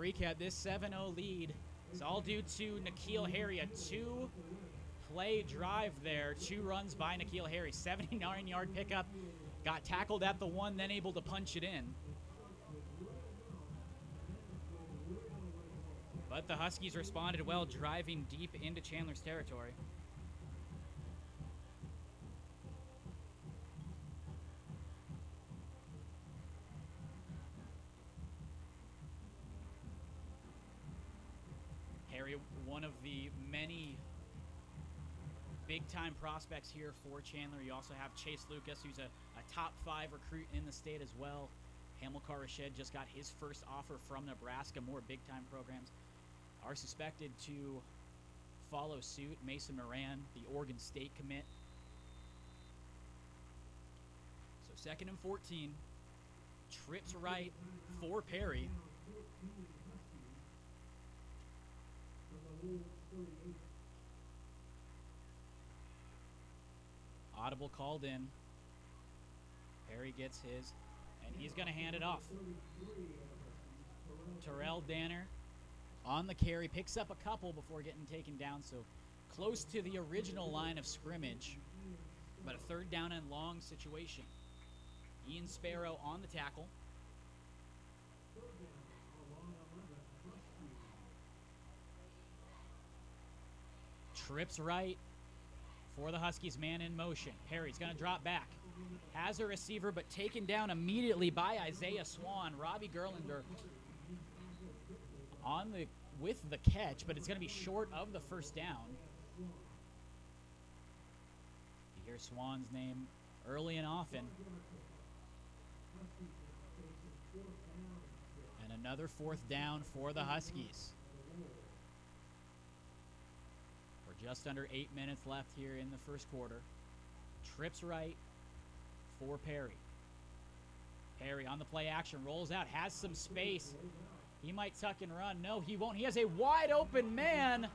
recap, this 7-0 lead is all due to N'Keal Harry, a two-play drive there. 2 runs by N'Keal Harry, 79-yard pickup. Got tackled at the 1, then able to punch it in. But the Huskies responded well, driving deep into Chandler's territory. Harry, one of the many big-time prospects here for Chandler. You also have Chase Lucas, who's a top 5 recruit in the state as well. Hamilcar Rashed just got his first offer from Nebraska. More big-time programs are suspected to follow suit. Mason Moran, the Oregon State commit. So 2nd and 14. Trips right for Perry. Audible called in. Perry gets his, and he's going to hand it off. Terrell Danner on the carry, picks up a couple before getting taken down, so close to the original line of scrimmage, but a 3rd down and long situation. Ian Sparrow on the tackle. Trips right for the Huskies, man in motion. Perry's going to drop back. Has a receiver, but taken down immediately by Isaiah Swan. Robbie Gerlander with the catch, but it's going to be short of the 1st down. You hear Swan's name early and often. And another 4th down for the Huskies. We're just under 8 minutes left here in the 1st quarter. Trips right for Perry. Perry on the play action, rolls out, has some space. He might tuck and run. No, he won't. He has a wide open man.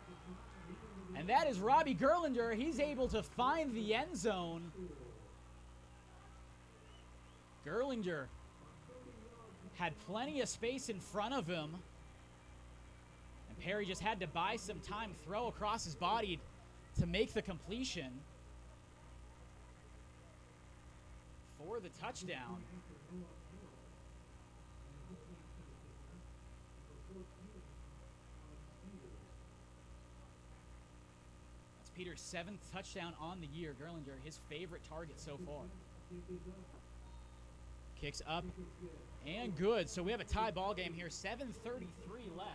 And that is Robbie Gerlander. He's able to find the end zone. Gerlander had plenty of space in front of him. And Perry just had to buy some time, throw across his body to make the completion for the touchdown. That's Peter's 7th touchdown on the year. Gerlander, his favorite target so far. Kicks up and good. So we have a tie ball game here. 7:33 left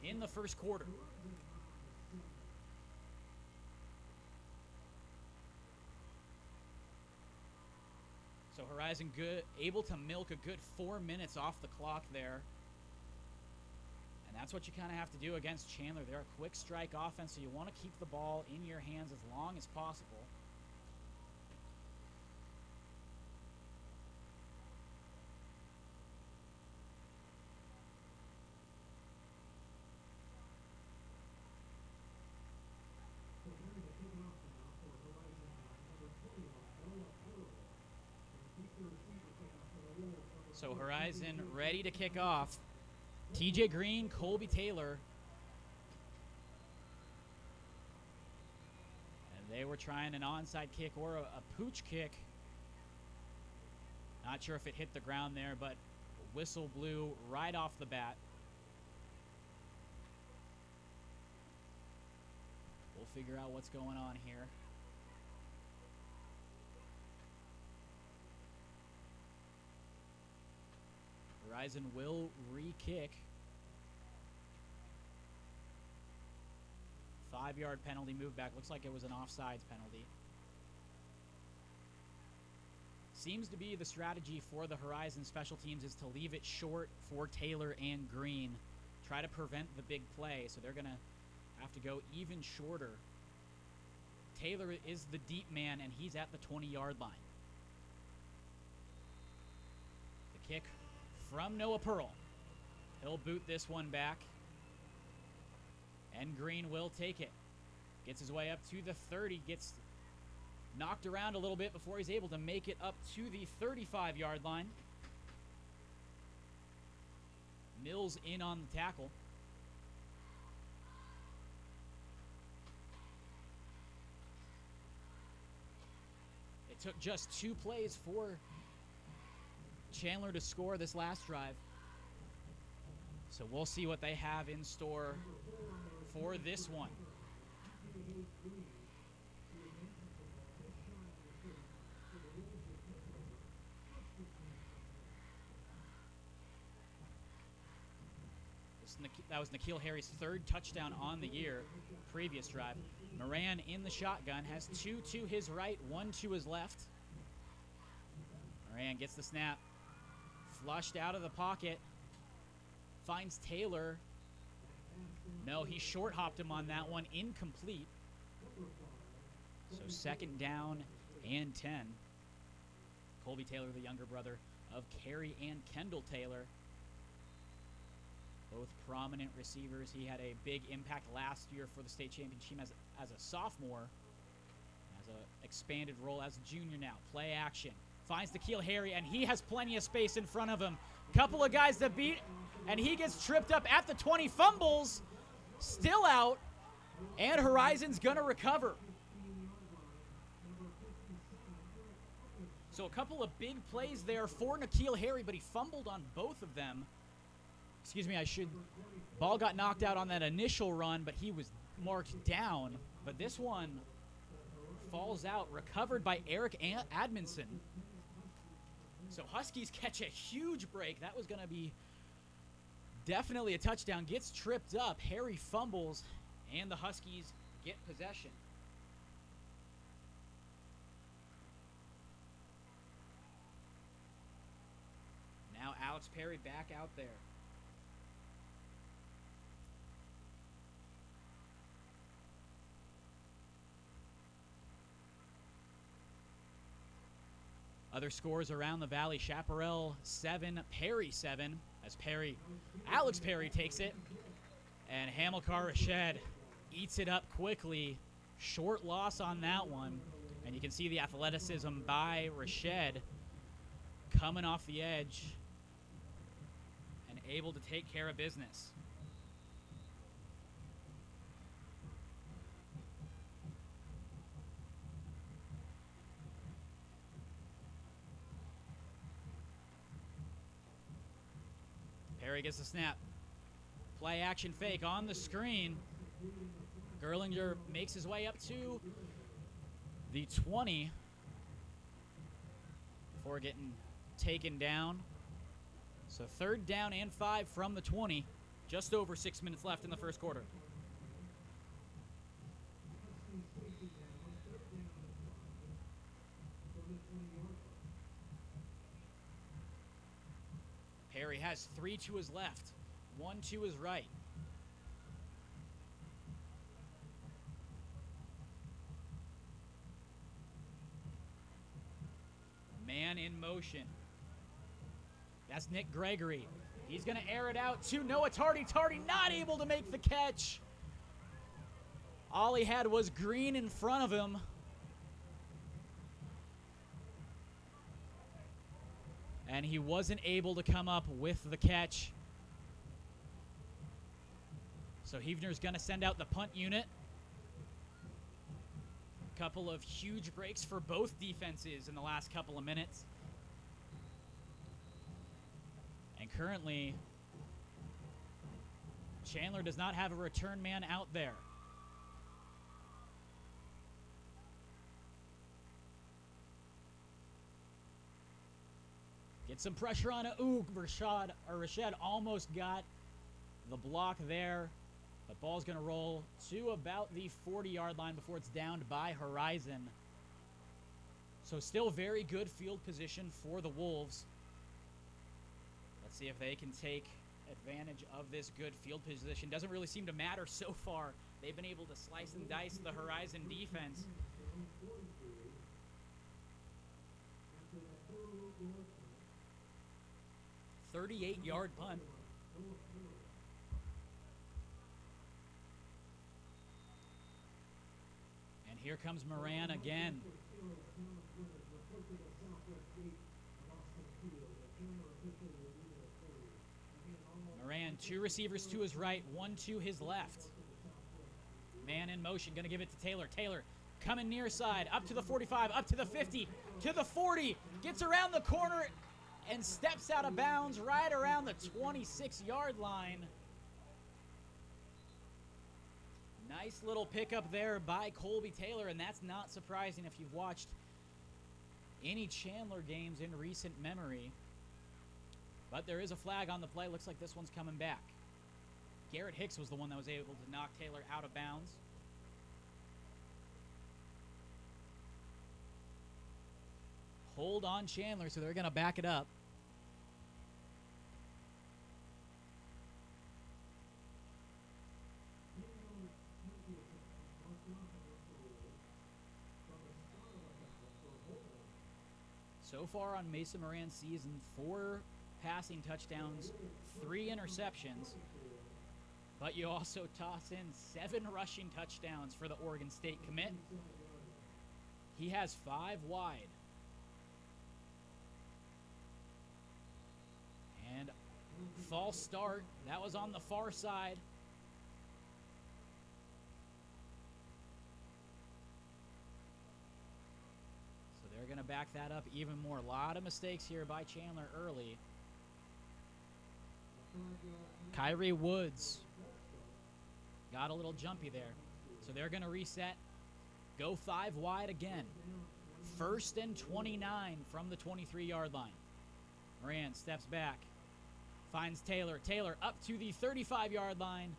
in the 1st quarter. So Horizon able to milk a good 4 minutes off the clock there. And that's what you kind of have to do against Chandler. They're a quick strike offense, so you want to keep the ball in your hands as long as possible. So Horizon ready to kick off. TJ Green, Colby Taylor. And they were trying an onside kick or a pooch kick. Not sure if it hit the ground there, but whistle blew right off the bat. We'll figure out what's going on here. Horizon will re-kick. 5-yard penalty move back. Looks like it was an offsides penalty. Seems to be the strategy for the Horizon special teams is to leave it short for Taylor and Green. Try to prevent the big play, so they're going to have to go even shorter. Taylor is the deep man, and he's at the 20-yard line. The kick from Noah Pearl. He'll boot this one back. And Green will take it. Gets his way up to the 30. Gets knocked around a little bit before he's able to make it up to the 35-yard line. Mills in on the tackle. It took just 2 plays for Chandler to score this last drive. So we'll see what they have in store for this one. That was N'Keal Harry's 3rd touchdown on the year, previous drive. Moran in the shotgun, has 2 to his right, 1 to his left. Moran gets the snap, flushed out of the pocket, finds Taylor. No, he short hopped him on that one, incomplete. So 2nd down and 10. Colby Taylor, the younger brother of Kerry and Kendall Taylor. Both prominent receivers. He had a big impact last year for the state championship as a sophomore. Has an expanded role as a junior now. Play action. Finds N'Keal Harry, and he has plenty of space in front of him. Couple of guys to beat, and he gets tripped up at the 20. Fumbles. Still out, and Horizon's going to recover. So a couple of big plays there for N'Keal Harry, but he fumbled on both of them. Excuse me, ball got knocked out on that initial run, but he was marked down. But this one falls out, recovered by Eric Admonson. So Huskies catch a huge break. That was going to be definitely a touchdown. Gets tripped up. Harry fumbles, and the Huskies get possession. Now Alex Perry back out there. Other scores around the valley: Chaparral 7, Perry 7, as Alex Perry takes it, and Hamilcar Rashed eats it up quickly. Short loss on that one, and you can see the athleticism by Rashed coming off the edge and able to take care of business. Perry gets the snap. Play action fake on the screen. Gerlinger makes his way up to the 20 before getting taken down. So 3rd down and 5 from the 20. Just over 6 minutes left in the first quarter. Perry has 3 to his left, 1 to his right. Man in motion. That's Nick Gregory. He's going to air it out to Noah Tardy. Tardy not able to make the catch. All he had was Green in front of him. And he wasn't able to come up with the catch. So Heavner's going to send out the punt unit. A couple of huge breaks for both defenses in the last couple of minutes. And currently, Chandler does not have a return man out there. Get some pressure on it. Ooh, Rashed almost got the block there. The ball's going to roll to about the 40-yard line before it's downed by Horizon. So still very good field position for the Wolves. Let's see if they can take advantage of this good field position. Doesn't really seem to matter so far. They've been able to slice and dice the Horizon defense. A 38-yard punt. And here comes Moran again. Moran Two receivers to his right, one to his left. Man in motion, going to give it to Taylor. Taylor coming near side, up to the 45, up to the 50, to the 40, gets around the corner and steps out of bounds right around the 26-yard line. Nice little pickup there by Colby Taylor, and that's not surprising if you've watched any Chandler games in recent memory. But there is a flag on the play. Looks like this one's coming back. Garrett Hicks was the one that was able to knock Taylor out of bounds. Hold on Chandler, so they're going to back it up. So far on Mason Moran's season, 4 passing touchdowns, 3 interceptions. But you also toss in 7 rushing touchdowns for the Oregon State commit. He has 5 wide. And false start. That was on the far side. So they're going to back that up even more. A lot of mistakes here by Chandler early. Kyrie Woods got a little jumpy there. So they're going to reset. Go 5 wide again. 1st and 29 from the 23-yard line. Moran steps back. Finds Taylor. Taylor up to the 35-yard line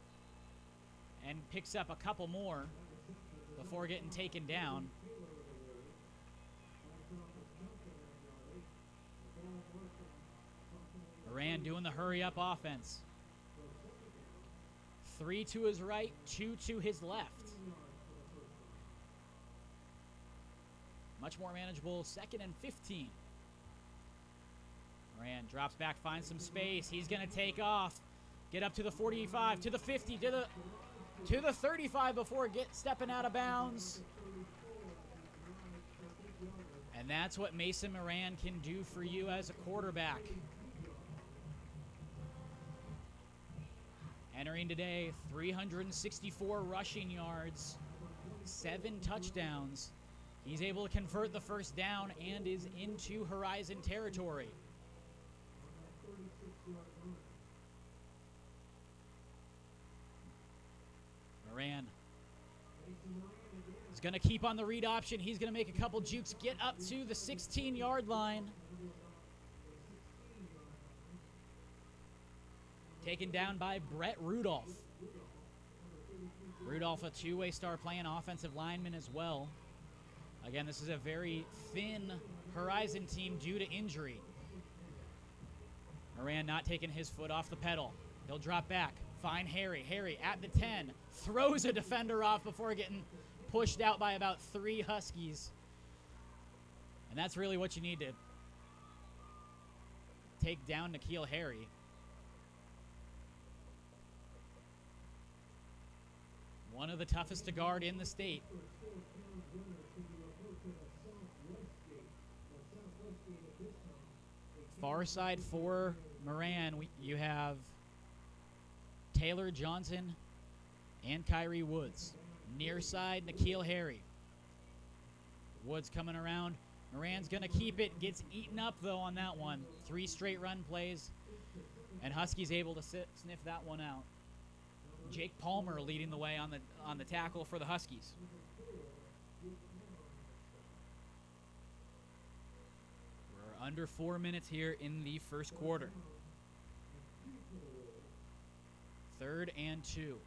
and picks up a couple more before getting taken down. Moran doing the hurry-up offense. 3 to his right, 2 to his left. Much more manageable. 2nd and 15. Moran drops back, finds some space. He's going to take off. Get up to the 45, to the 50, to the 35 before stepping out of bounds. And that's what Mason Moran can do for you as a quarterback. Entering today, 364 rushing yards, 7 touchdowns. He's able to convert the first down and is into Horizon territory. Moran is going to keep on the read option. He's going to make a couple jukes, get up to the 16-yard line. Taken down by Brett Rudolph. Rudolph, a two-way star playing offensive lineman as well. Again, this is a very thin Horizon team due to injury. Moran not taking his foot off the pedal. He'll drop back. Find Harry. Harry at the 10. Throws a defender off before getting pushed out by about 3 Huskies. And that's really what you need to take down N'Keal Harry. One of the toughest to guard in the state. Far side for Moran, you have Taylor Johnson and Kyrie Woods. Near side, N'Keal Harry. Woods coming around. Moran's going to keep it. Gets eaten up, though, on that one. 3 straight run plays. And Huskies able to sniff that one out. Jake Palmer leading the way on the tackle for the Huskies. We're under 4 minutes here in the first quarter. 3rd and 2.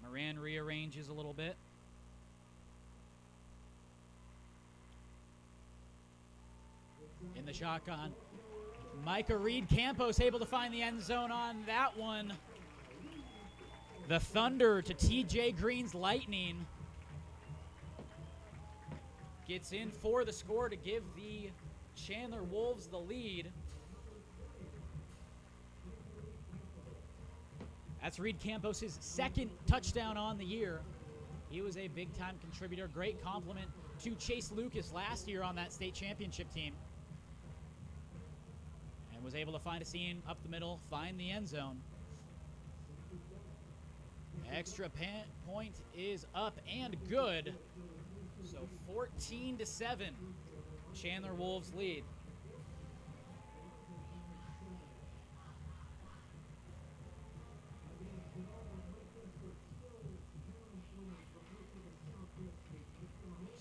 Moran rearranges a little bit. In the shotgun. Micah Reed Campos able to find the end zone on that one. The Thunder to TJ Green's Lightning. Gets in for the score to give the Chandler Wolves the lead. That's Reed Campos' 2nd touchdown on the year. He was a big-time contributor. Great compliment to Chase Lucas last year on that state championship team. And and was able to find a seam up the middle, find the end zone. Extra point is up and good. So 14-7, Chandler Wolves lead.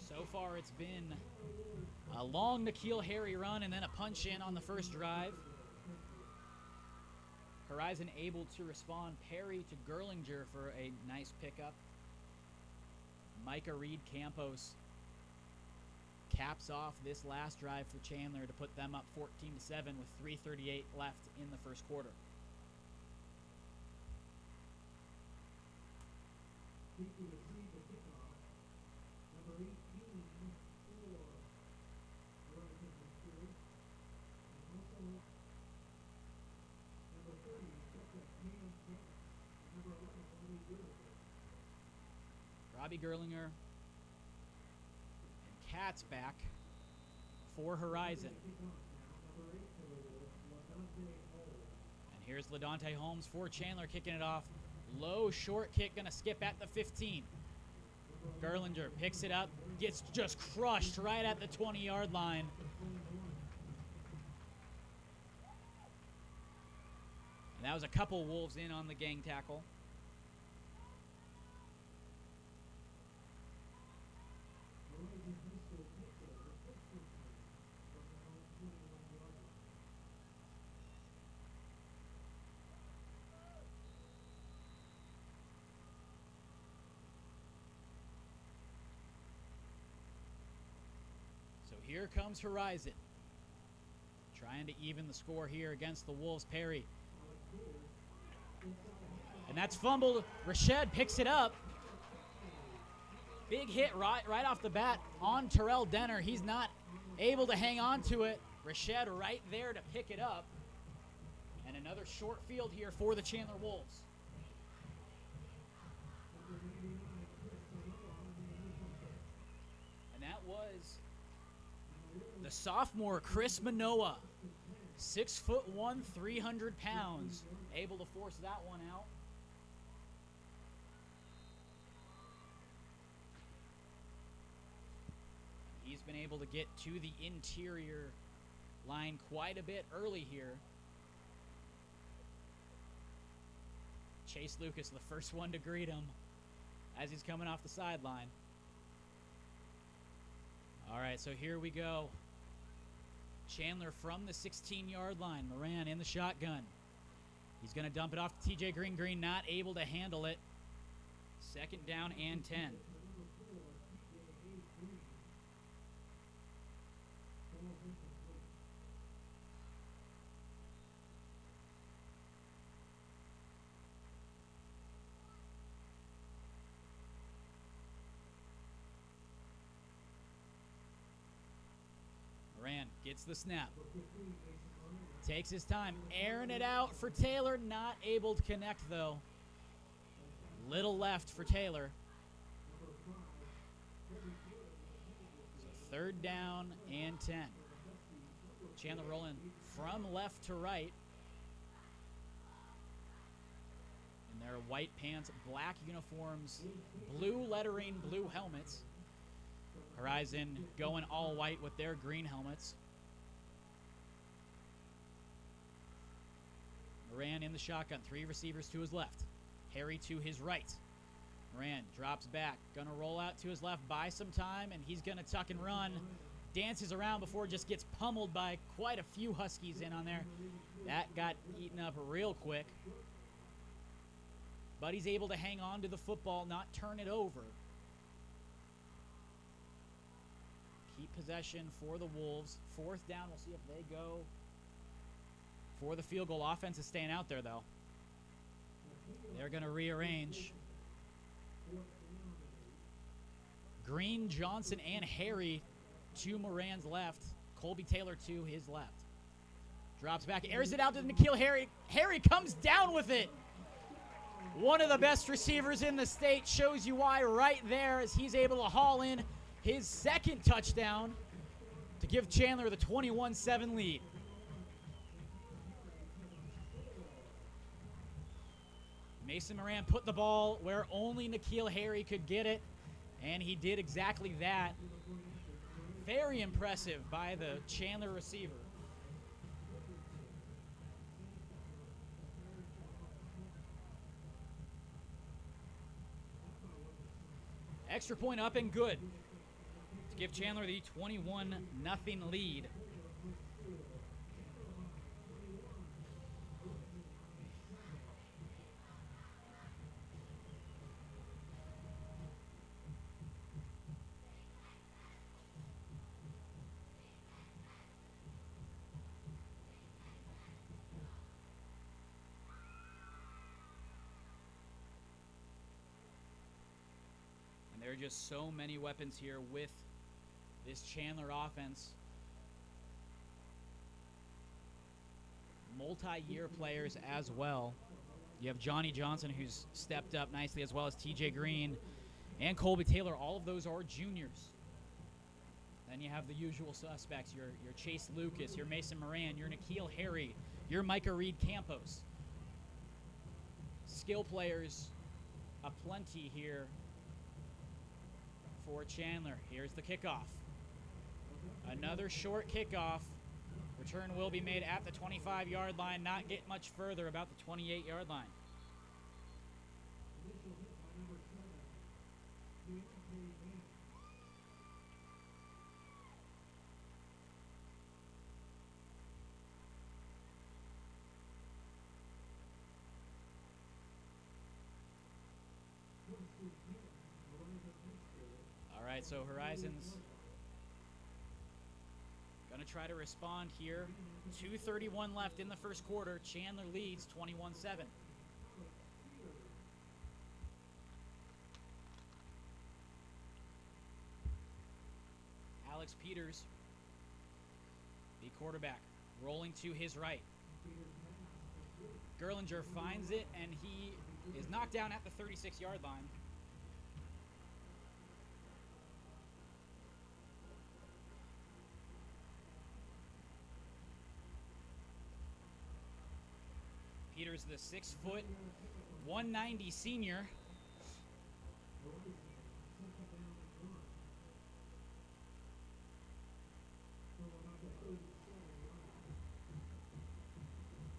So far it's been a long N'Keal Harry run and then a punch in on the first drive. Horizon able to respond. Perry to Gerlinger for a nice pickup. Micah Reed Campos caps off this last drive for Chandler to put them up 14-7 with 3:38 left in the first quarter. Robbie Gerlinger and Katz back for Horizon. And here's LaDante Holmes for Chandler kicking it off. Low short kick, gonna skip at the 15. Gerlinger picks it up, gets just crushed right at the 20-yard line. And that was a couple Wolves in on the gang tackle. Here comes Horizon, trying to even the score here against the Wolves. Perry, and that's fumbled. Rashed picks it up. Big hit right off the bat on Terrell Denner. He's not able to hang on to it. Rashed right there to pick it up. And another short field here for the Chandler Wolves. And that was the sophomore Chris Manoa, 6'1", 300 pounds, able to force that one out. He's been able to get to the interior line quite a bit early here. Chase Lucas, the first one to greet him as he's coming off the sideline. All right, so here we go. Chandler from the 16-yard line. Moran in the shotgun. He's going to dump it off to TJ Green. Green not able to handle it. Second down and 10. Moran gets the snap. Takes his time, airing it out for Taylor. Not able to connect, though. Little left for Taylor. So third down and 10. Chandler rolling from left to right. In their white pants, black uniforms, blue lettering, blue helmets. Horizon going all white with their green helmets. Moran in the shotgun. Three receivers to his left. Harry to his right. Moran drops back. Going to roll out to his left, buy some time, and he's going to tuck and run. Dances around before just gets pummeled by quite a few Huskies in on there. That got eaten up real quick. But he's able to hang on to the football, not turn it over. Keep possession for the Wolves. Fourth down, we'll see if they go for the field goal. Offense is staying out there, though. They're going to rearrange. Green, Johnson, and Harry to Moran's left. Colby Taylor to his left. Drops back, airs it out to N'Keal Harry. Harry comes down with it. One of the best receivers in the state. Shows you why right there, as he's able to haul in his second touchdown to give Chandler the 21-7 lead. Mason Moran put the ball where only N'Keal Harry could get it, and he did exactly that. Very impressive by the Chandler receiver. Extra point up and good to give Chandler the 21-0 lead. There are just so many weapons here with this Chandler offense. Multi-year players as well. You have Johnny Johnson, who's stepped up nicely, as well as TJ Green and Colby Taylor. All of those are juniors. Then you have the usual suspects, your Chase Lucas, your Mason Moran, your N'Keal Harry, your Micah Reed Campos. Skill players aplenty here for Chandler. Here's the kickoff. Another short kickoff. Return will be made at the 25-yard line, not get much further, about the 28-yard line. All right, so Horizons going to try to respond here. 2:31 left in the first quarter. Chandler leads 21-7. Alex Peters, the quarterback, rolling to his right. Gerlinger finds it, and he is knocked down at the 36-yard line. Peters, the 6', 190 senior.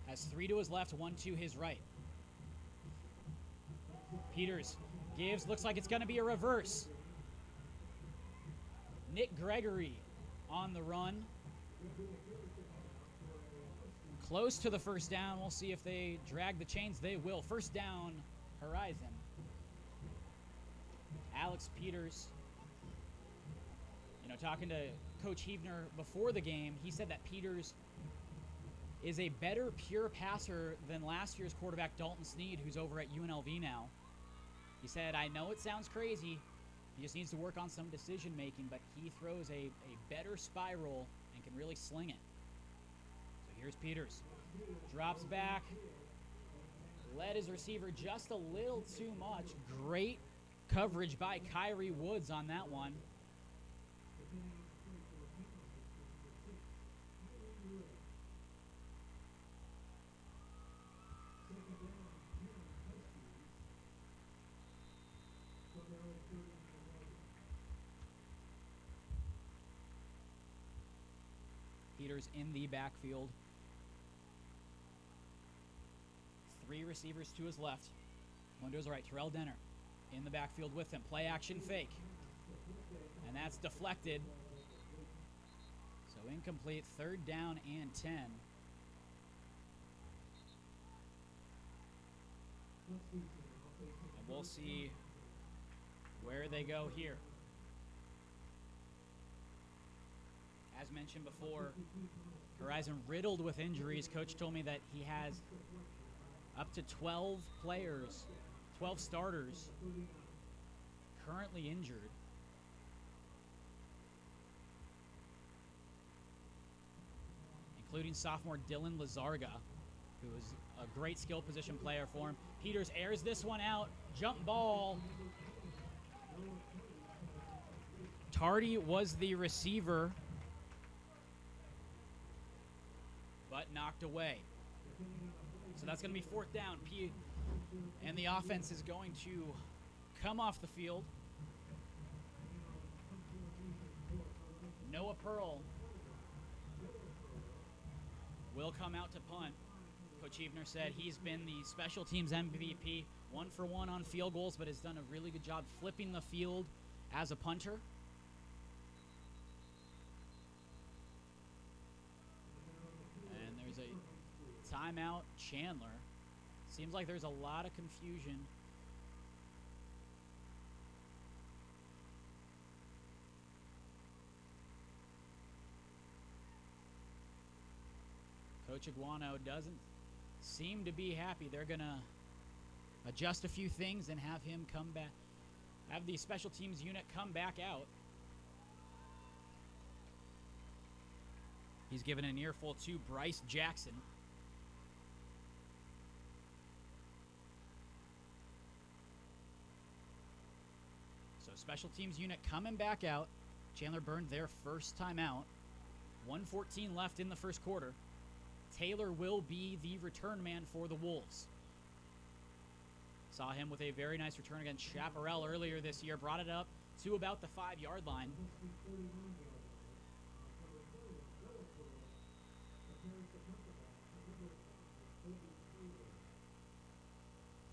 Has 3 to his left, 1 to his right. Peters gives, looks like it's going to be a reverse. Nick Gregory on the run. Close to the first down. We'll see if they drag the chains. They will. First down, Horizon. Alex Peters, talking to Coach Heavner before the game, he said that Peters is a better pure passer than last year's quarterback Dalton Sneed, who's over at UNLV now. He said, I know it sounds crazy. He just needs to work on some decision making, but he throws a better spiral and can really sling it. Here's Peters. Drops back. Led his receiver just a little too much. Great coverage by Kyrie Woods on that one. Peters in the backfield. 3 receivers to his left. 1 to his right. Terrell Denner in the backfield with him. Play action fake. And that's deflected. So incomplete. 3rd down and 10. And we'll see where they go here. As mentioned before, Horizon riddled with injuries. Coach told me that he has up to 12 players, 12 starters currently injured. Including sophomore Dylan Lazarga, who is a great skill position player for him. Peters airs this one out. Jump ball. Tardy was the receiver, but knocked away. So that's going to be 4th down. And the offense is going to come off the field. Noah Pearl will come out to punt. Coach Evener said he's been the special teams MVP, 1 for 1 on field goals, but has done a really good job flipping the field as a punter. And there's a timeout, Chandler. Seems like there's a lot of confusion. Coach Iguano doesn't seem to be happy. They're going to adjust a few things and have him come back, have the special teams unit come back out. He's given an earful to Bryce Jackson. So special teams unit coming back out. Chandler burned their first time out. 1:14 left in the first quarter. Taylor will be the return man for the Wolves. Saw him with a very nice return against Chaparral earlier this year. Brought it up to about the 5-yard line.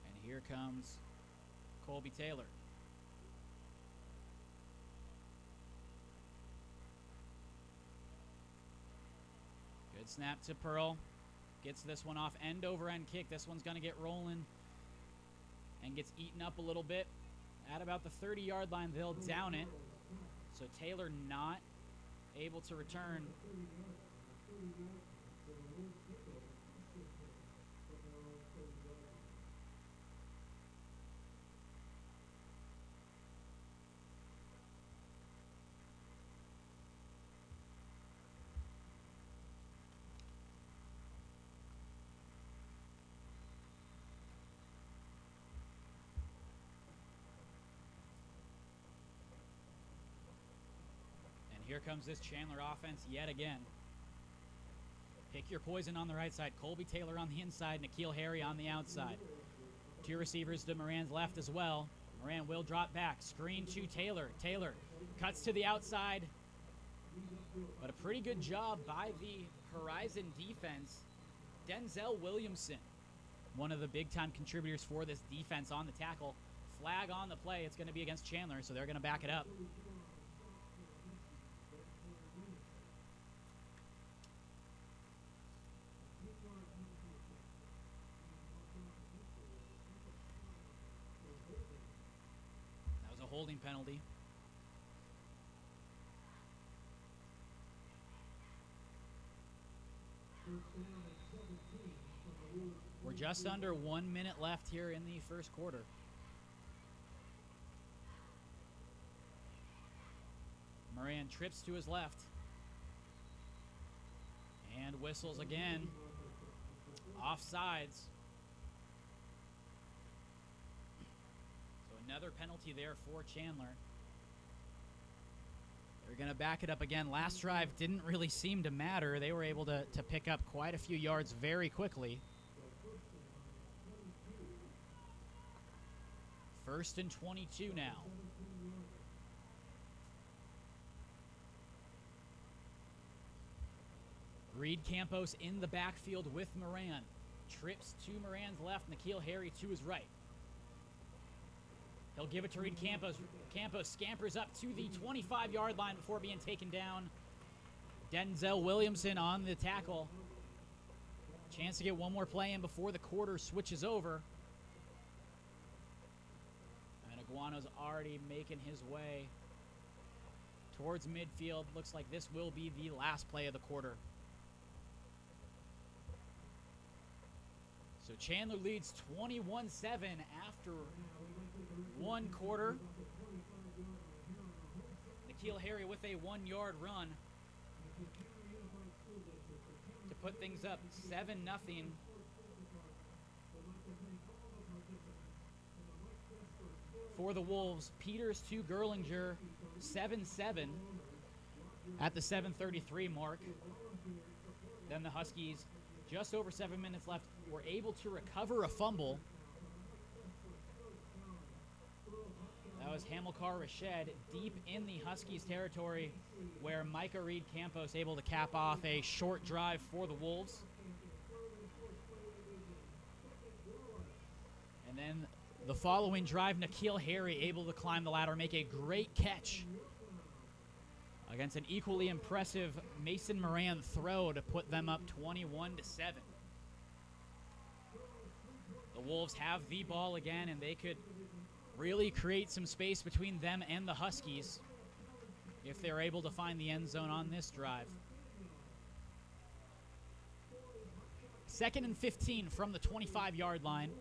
And here comes Colby Taylor. Good snap to Pearl. Gets this one off end over end kick. This one's going to get rolling and gets eaten up a little bit. At about the 30-yard line, they'll down it. So Taylor not able to return. Here comes this Chandler offense yet again. Pick your poison on the right side. Colby Taylor on the inside. N'Keal Harry on the outside. 2 receivers to Moran's left as well. Moran will drop back. Screen to Taylor. Taylor cuts to the outside. But a pretty good job by the Horizon defense. Denzel Williamson, one of the big-time contributors for this defense on the tackle. Flag on the play. It's going to be against Chandler, so they're going to back it up. Holding penalty. We're just under 1 minute left here in the first quarter. Moran trips to his left and whistles again. Offsides. Another penalty there for Chandler. They're going to back it up again. Last drive didn't really seem to matter. They were able to pick up quite a few yards very quickly. 1st and 22 now. Reed Campos in the backfield with Moran. Trips to Moran's left. N'Keal Harry to his right. He'll give it to Reed Campos. Campos scampers up to the 25-yard line before being taken down. Denzel Williamson on the tackle. Chance to get one more play in before the quarter switches over. And Iguano's already making his way towards midfield. Looks like this will be the last play of the quarter. So Chandler leads 21-7 after one quarter. N'Keal Harry with a 1-yard run to put things up 7-0. For the Wolves. Peters to Gerlinger, 7-7 at the 7:33 mark. Then the Huskies, just over 7 minutes left, were able to recover a fumble That was Hamilcar Rashed deep in the Huskies territory, where Micah Reed Campos able to cap off a short drive for the Wolves. And then the following drive, N'Keal Harry able to climb the ladder, make a great catch against an equally impressive Mason Moran throw to put them up 21-7. The Wolves have the ball again, and they could really create some space between them and the Huskies if they're able to find the end zone on this drive. 2nd and 15 from the 25-yard line.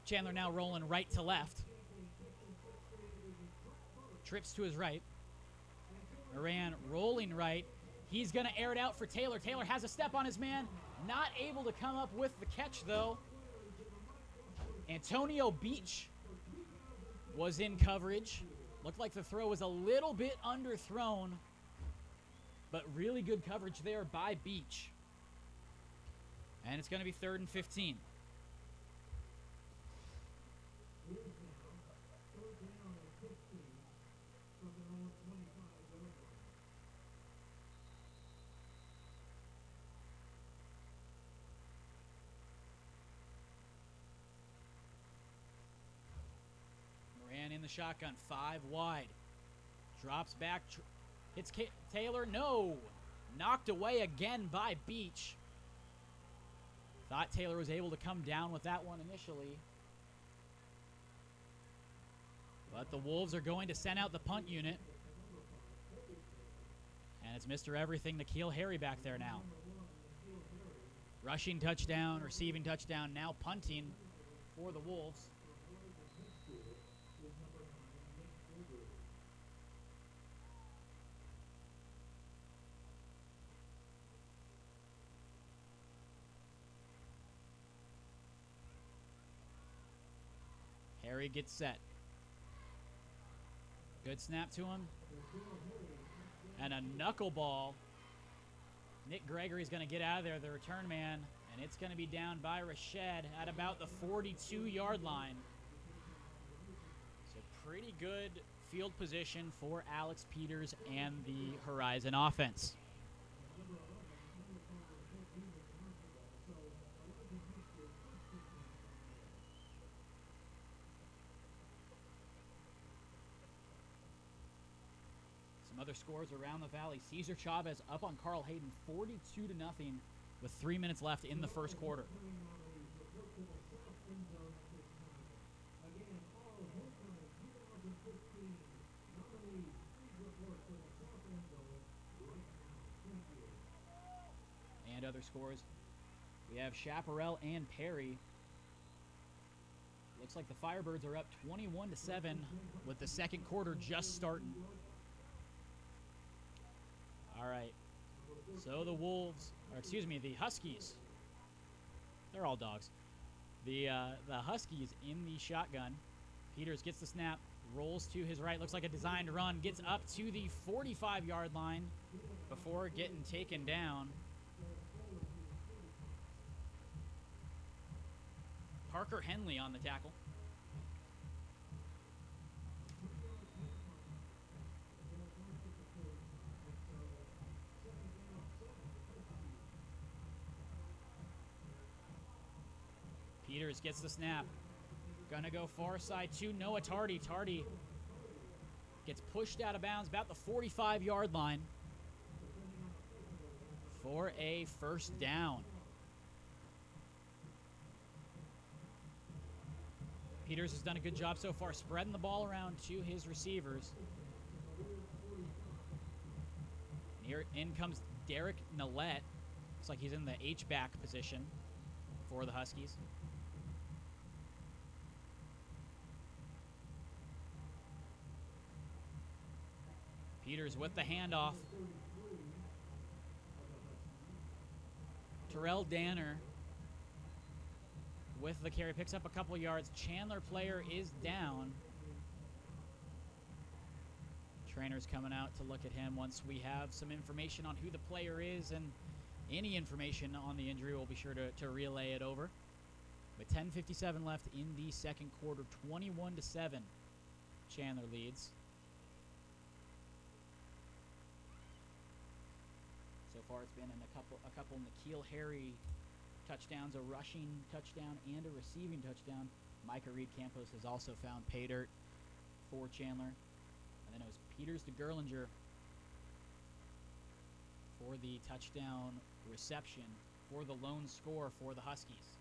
Chandler now rolling right to left. Trips to his right. Moran rolling right. He's going to air it out for Taylor. Taylor has a step on his man. Not able to come up with the catch, though. Antonio Beach was in coverage. Looked like the throw was a little bit underthrown, but really good coverage there by Beach. And it's going to be 3rd and 15. In the shotgun, 5 wide. Drops back, hits Taylor. No! Knocked away again by Beach. Thought Taylor was able to come down with that one initially. But the Wolves are going to send out the punt unit. And it's Mr. Everything, N'Keal Harry back there now. Rushing touchdown, receiving touchdown, now punting for the Wolves. Harry gets set. Good snap to him. And a knuckleball. Nick Gregory's going to get out of there, the return man, and it's going to be down by Rashed at about the 42-yard line. So pretty good field position for Alex Peters and the Horizon offense. Other scores around the valley. Cesar Chavez up on Carl Hayden 42-0 with 3 minutes left in the first quarter. And other scores. We have Chaparral and Perry. Looks like the Firebirds are up 21-7 with the second quarter just starting. All right, so the the Huskies, they're all dogs. The Huskies in the shotgun. Peters gets the snap, rolls to his right, looks like a designed run, gets up to the 45-yard line before getting taken down. Parker Henley on the tackle. Peters gets the snap. Gonna go far side to Noah Tardy. Tardy gets pushed out of bounds about the 45-yard line for a first down. Peters has done a good job so far spreading the ball around to his receivers. Here in comes Derek Nallette. Looks like he's in the H-back position for the Huskies. Peters with the handoff. Terrell Danner with the carry, picks up a couple yards. Chandler player is down. Trainer's coming out to look at him. Once we have some information on who the player is and any information on the injury, we'll be sure to relay it over. With 10:57 left in the second quarter, 21-7. Chandler leads. So far it's been in a couple N'Keal Harry touchdowns, a rushing touchdown and a receiving touchdown. Micah Reed Campos has also found pay dirt for Chandler. And then it was Peters to Gerlinger for the touchdown reception for the lone score for the Huskies.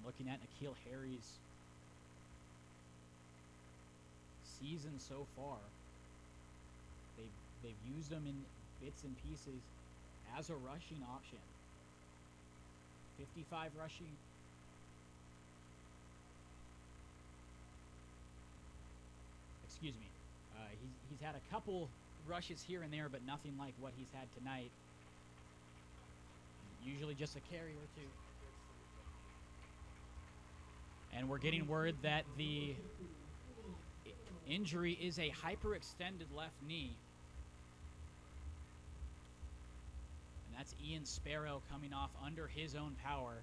Looking at N'Keal Harry's season so far, they've used him in bits and pieces as a rushing option. 55 rushing. Excuse me. He's had a couple rushes here and there, but nothing like what he's had tonight. Usually just a carry or two. And we're getting word that the injury is a hyperextended left knee. And that's Ian Sparrow coming off under his own power.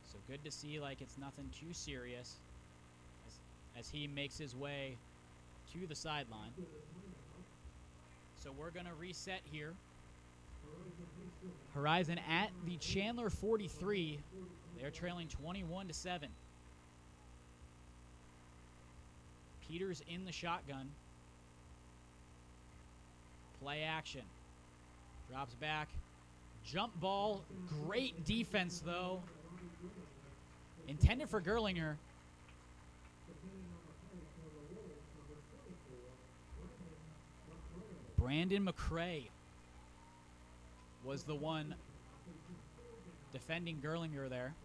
So good to see like it's nothing too serious as he makes his way to the sideline. So we're going to reset here. Horizon at the Chandler 43. They're trailing 21-7. Peters in the shotgun. Play action. Drops back. Jump ball. Great defense, though. Intended for Gerlinger. Brandon McCray was the one defending Gerlinger there.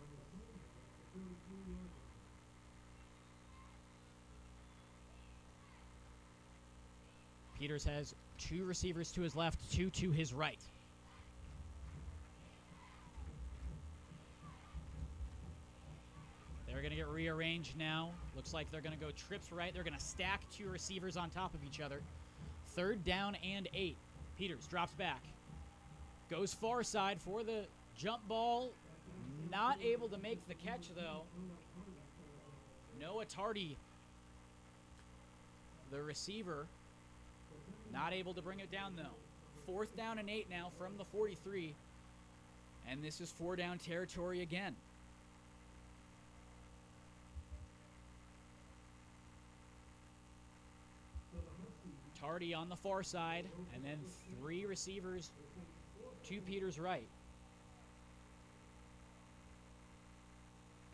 Peters has two receivers to his left, two to his right. They're going to get rearranged now. Looks like they're going to go trips right. They're going to stack two receivers on top of each other. 3rd down and 8. Peters drops back. Goes far side for the jump ball. Not able to make the catch, though. Noah Tardy, the receiver, not able to bring it down, though. 4th down and 8 now from the 43. And this is 4-down territory again. Tardy on the far side, and then 3 receivers to Peters' right.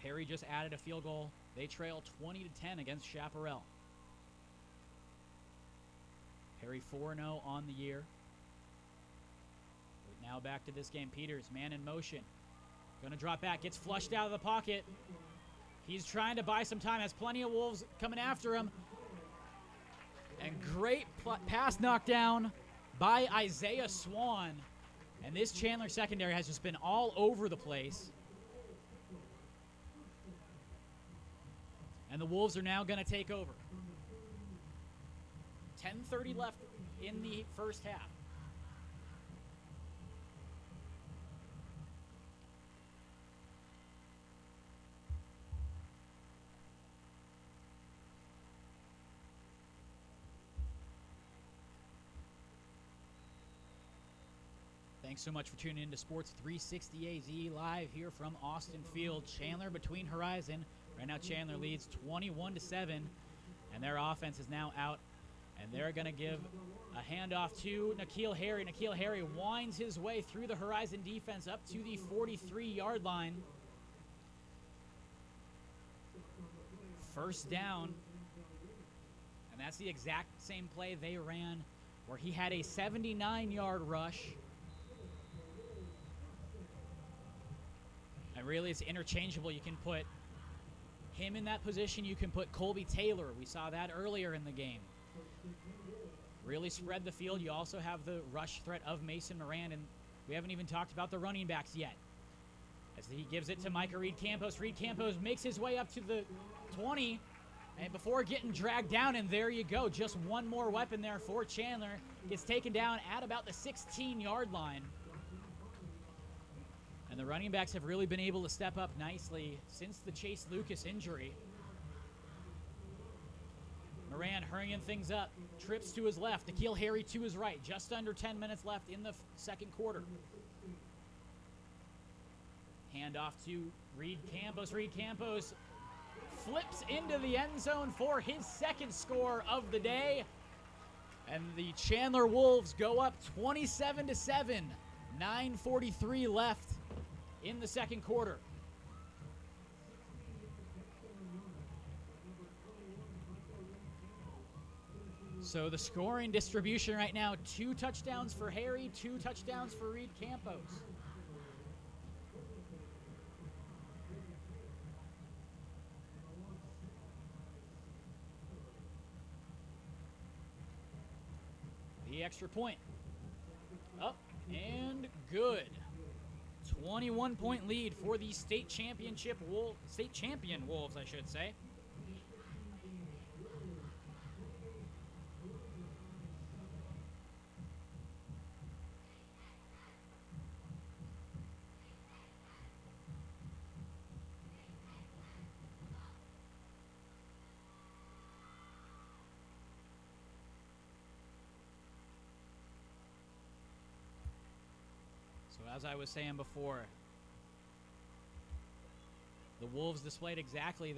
Perry just added a field goal. They trail 20-10 against Chaparral. Perry 4-0 on the year. But now back to this game. Peters, man in motion. Gonna drop back, gets flushed out of the pocket. He's trying to buy some time, has plenty of Wolves coming after him. And great pass knockdown by Isaiah Swan. And this Chandler secondary has just been all over the place. And the Wolves are now going to take over. 10:30 left in the first half. Thanks so much for tuning in to Sports 360 AZ live here from Austin Field. Chandler between Horizon. Right now Chandler leads 21-7, and their offense is now out, and they're going to give a handoff to N'Keal Harry. N'Keal Harry winds his way through the Horizon defense up to the 43-yard line. 1st down, and that's the exact same play they ran where he had a 79-yard rush. And really, it's interchangeable. You can put him in that position. You can put Colby Taylor. We saw that earlier in the game. Really spread the field. You also have the rush threat of Mason Moran. And We haven't even talked about the running backs yet. As he gives it to Micah Reed Campos. Reed Campos makes his way up to the 20. And before getting dragged down, and there you go. Just one more weapon there for Chandler. Gets taken down at about the 16-yard line. And the running backs have really been able to step up nicely since the Chase Lucas injury. Moran hurrying things up. Trips to his left. N'Keal Harry to his right. Just under 10 minutes left in the second quarter. Hand off to Reed Campos. Reed Campos flips into the end zone for his second score of the day. And the Chandler Wolves go up 27-7. 9:43 left in the second quarter. So the scoring distribution right now, 2 touchdowns for Harry, 2 touchdowns for Reed Campos. The extra point. Up and good. 21-point lead for the state champion Wolves, I should say. So as I was saying before, the Wolves displayed exactly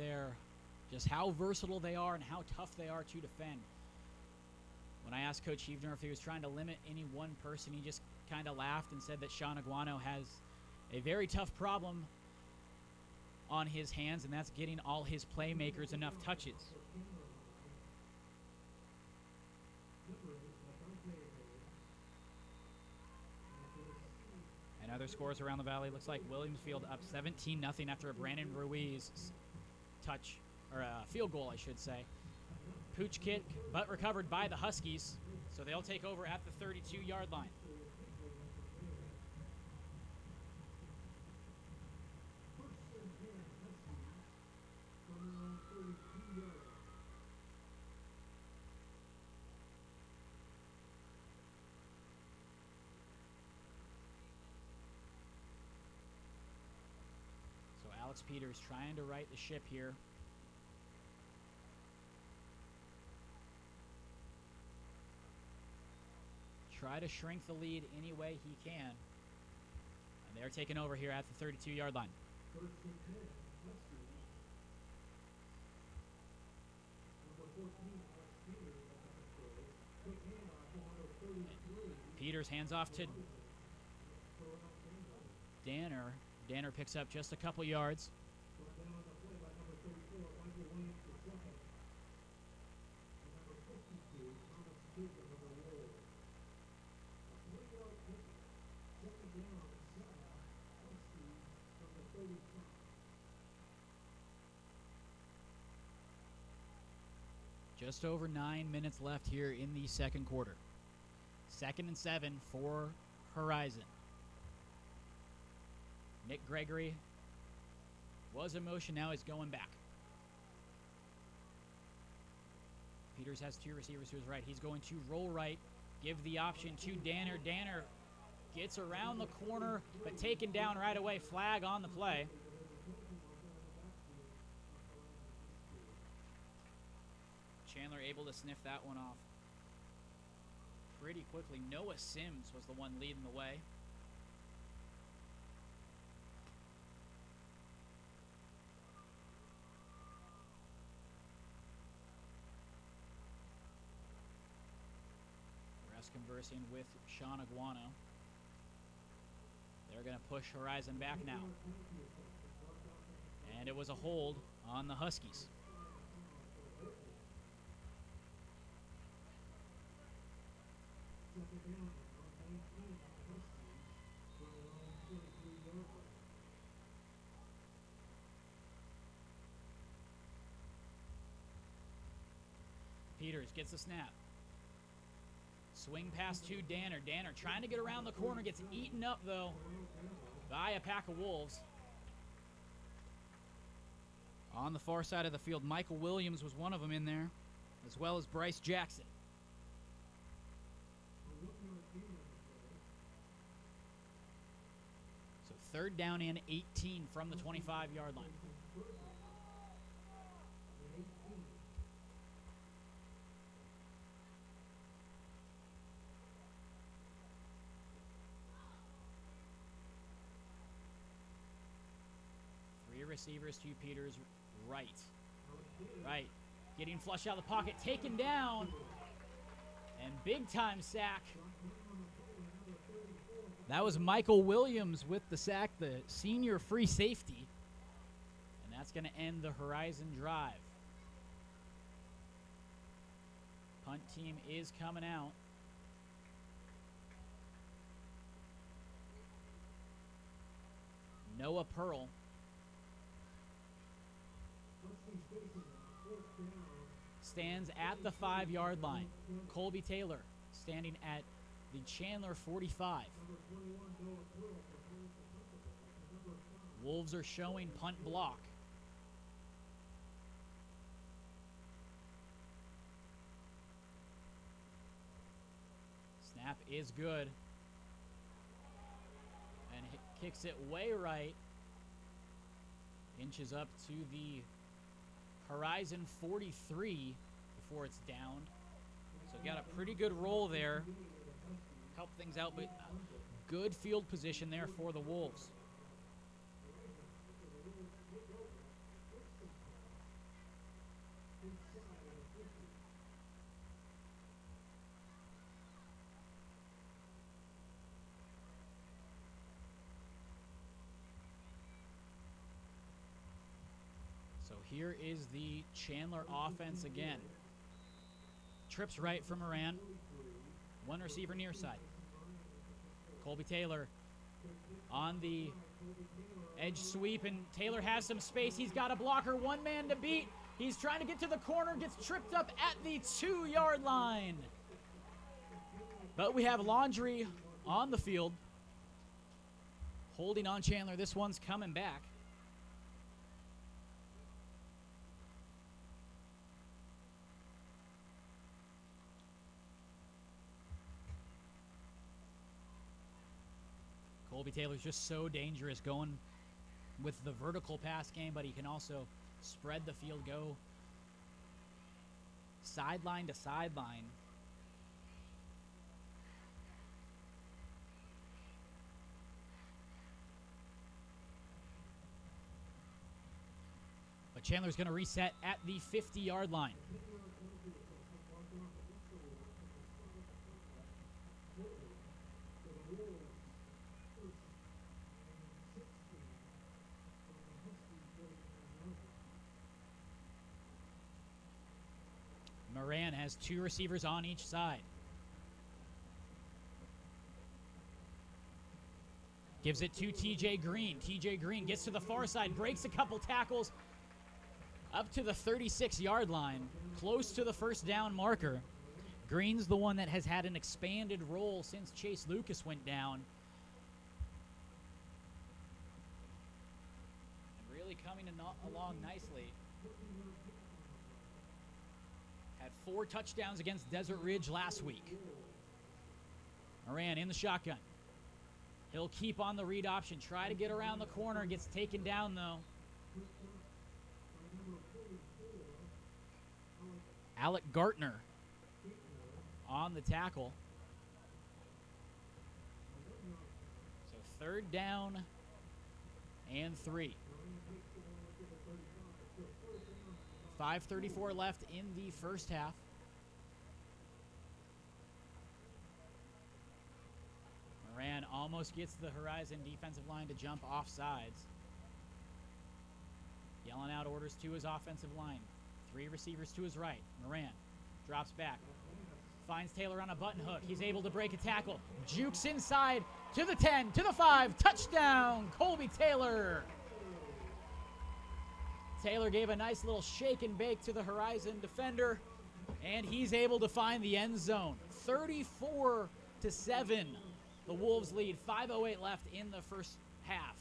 just how versatile they are and how tough they are to defend. When I asked Coach Huebner if he was trying to limit any one person, he just kind of laughed and said that Sean Aguano has a very tough problem on his hands, and that's getting all his playmakers enough touches. And other scores around the valley, looks like Williamsfield up 17-0 after a Brandon Ruiz field goal, I should say. Pooch kick, but recovered by the Huskies, so they'll take over at the 32-yard line. Alex Peters trying to right the ship here. Try to shrink the lead any way he can. And they're taking over here at the 32-yard line. Peters hands off to Danner. Danner picks up just a couple yards. Just over 9 minutes left here in the second quarter. 2nd and 7 for Horizon. Nick Gregory was in motion, now he's going back. Peters has 2 receivers to his right. He's going to roll right, give the option to Danner. Danner gets around the corner, but taken down right away. Flag on the play. Chandler able to sniff that one off pretty quickly. Noah Sims was the one leading the way. Conversing with Sean Aguano. They're going to push Horizon back now. And it was a hold on the Huskies. Peters gets the snap. Swing pass to Danner. Danner trying to get around the corner, gets eaten up, though, by a pack of Wolves. On the far side of the field, Michael Williams was one of them in there, as well as Bryce Jackson. So 3rd down and 18 from the 25-yard line. Three receivers to Peters. Right. Getting flushed out of the pocket, taken down, and big-time sack. That was Michael Williams with the sack, the senior free safety. And that's going to end the Horizon drive. Punt team is coming out. Noah Pearl. Stands at the 5-yard line. Colby Taylor standing at the Chandler 45. Wolves are showing punt block. Snap is good. And kicks it way right. Inches up to the Horizon 43 before it's downed. So got a pretty good roll there. Help things out, but good field position there for the Wolves. So here is the Chandler offense again. Trips right from Moran. One receiver near side. Colby Taylor on the edge sweep, and Taylor has some space. He's got a blocker, one man to beat. He's trying to get to the corner, gets tripped up at the 2-yard line. But we have Laundry on the field. Holding on Chandler. This one's coming back. Colby Taylor's just so dangerous going with the vertical pass game, but he can also spread the field, go sideline to sideline. But Chandler's going to reset at the 50-yard line. Moran has two receivers on each side. Gives it to TJ Green. TJ Green gets to the far side, breaks a couple tackles up to the 36-yard line, close to the first down marker. Green's the one that has had an expanded role since Chase Lucas went down. And really coming along nicely. Had 4 touchdowns against Desert Ridge last week. Moran in the shotgun. He'll keep on the read option. Try to get around the corner. Gets taken down, though. Alec Gartner on the tackle. So 3rd down and 3. 5:34 left in the first half. Moran almost gets the Horizon defensive line to jump off sides. Yelling out orders to his offensive line. 3 receivers to his right. Moran drops back. Finds Taylor on a button hook. He's able to break a tackle. Jukes inside to the 10, to the 5. Touchdown, Colby Taylor. Taylor gave a nice little shake and bake to the Horizon defender. And he's able to find the end zone. 34-7. The Wolves lead. 5:08 left in the first half.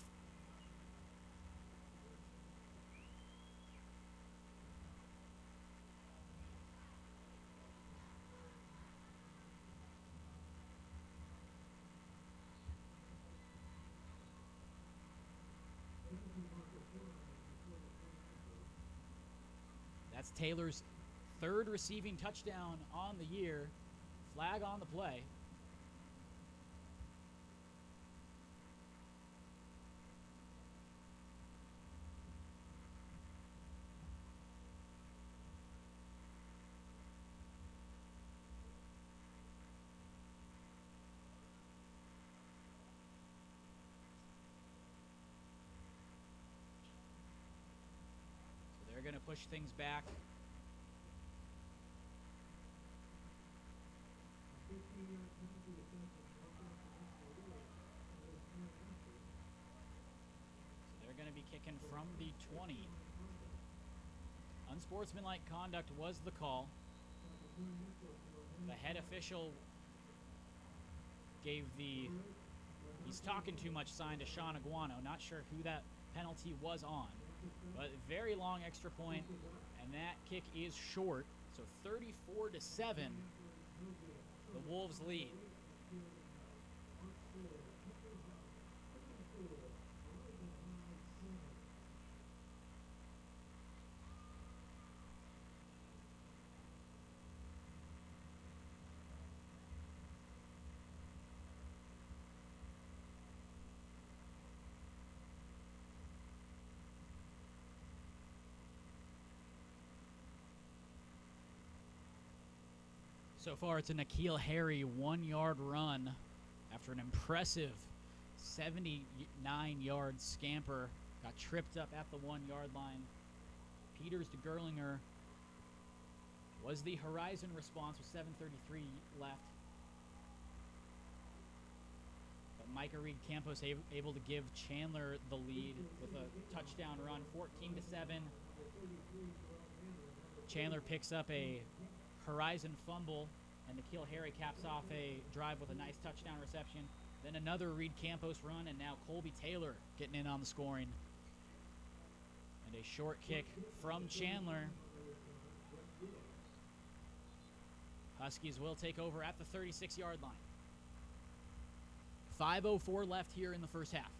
That's Taylor's third receiving touchdown on the year. Flag on the play. So they're going to push things back. Kicking from the 20. Unsportsmanlike conduct was the call. The head official gave the "he's talking too much" sign to Sean Aguano. Not sure who that penalty was on, but very long extra point, and that kick is short. So 34-7, the Wolves lead. So far, it's a N'Keal Harry 1-yard run after an impressive 79-yard scamper. Got tripped up at the 1-yard line. Peters to Gerlinger was the horizon response with 7:33 left. But Micah Reed Campos able to give Chandler the lead with a touchdown run, 14-7. Chandler picks up a horizon fumble, and N'Keal Harry caps off a drive with a nice touchdown reception. Then another Reed Campos run, and now Colby Taylor getting in on the scoring. And a short kick from Chandler. Huskies will take over at the 36-yard line. 5:04 left here in the first half.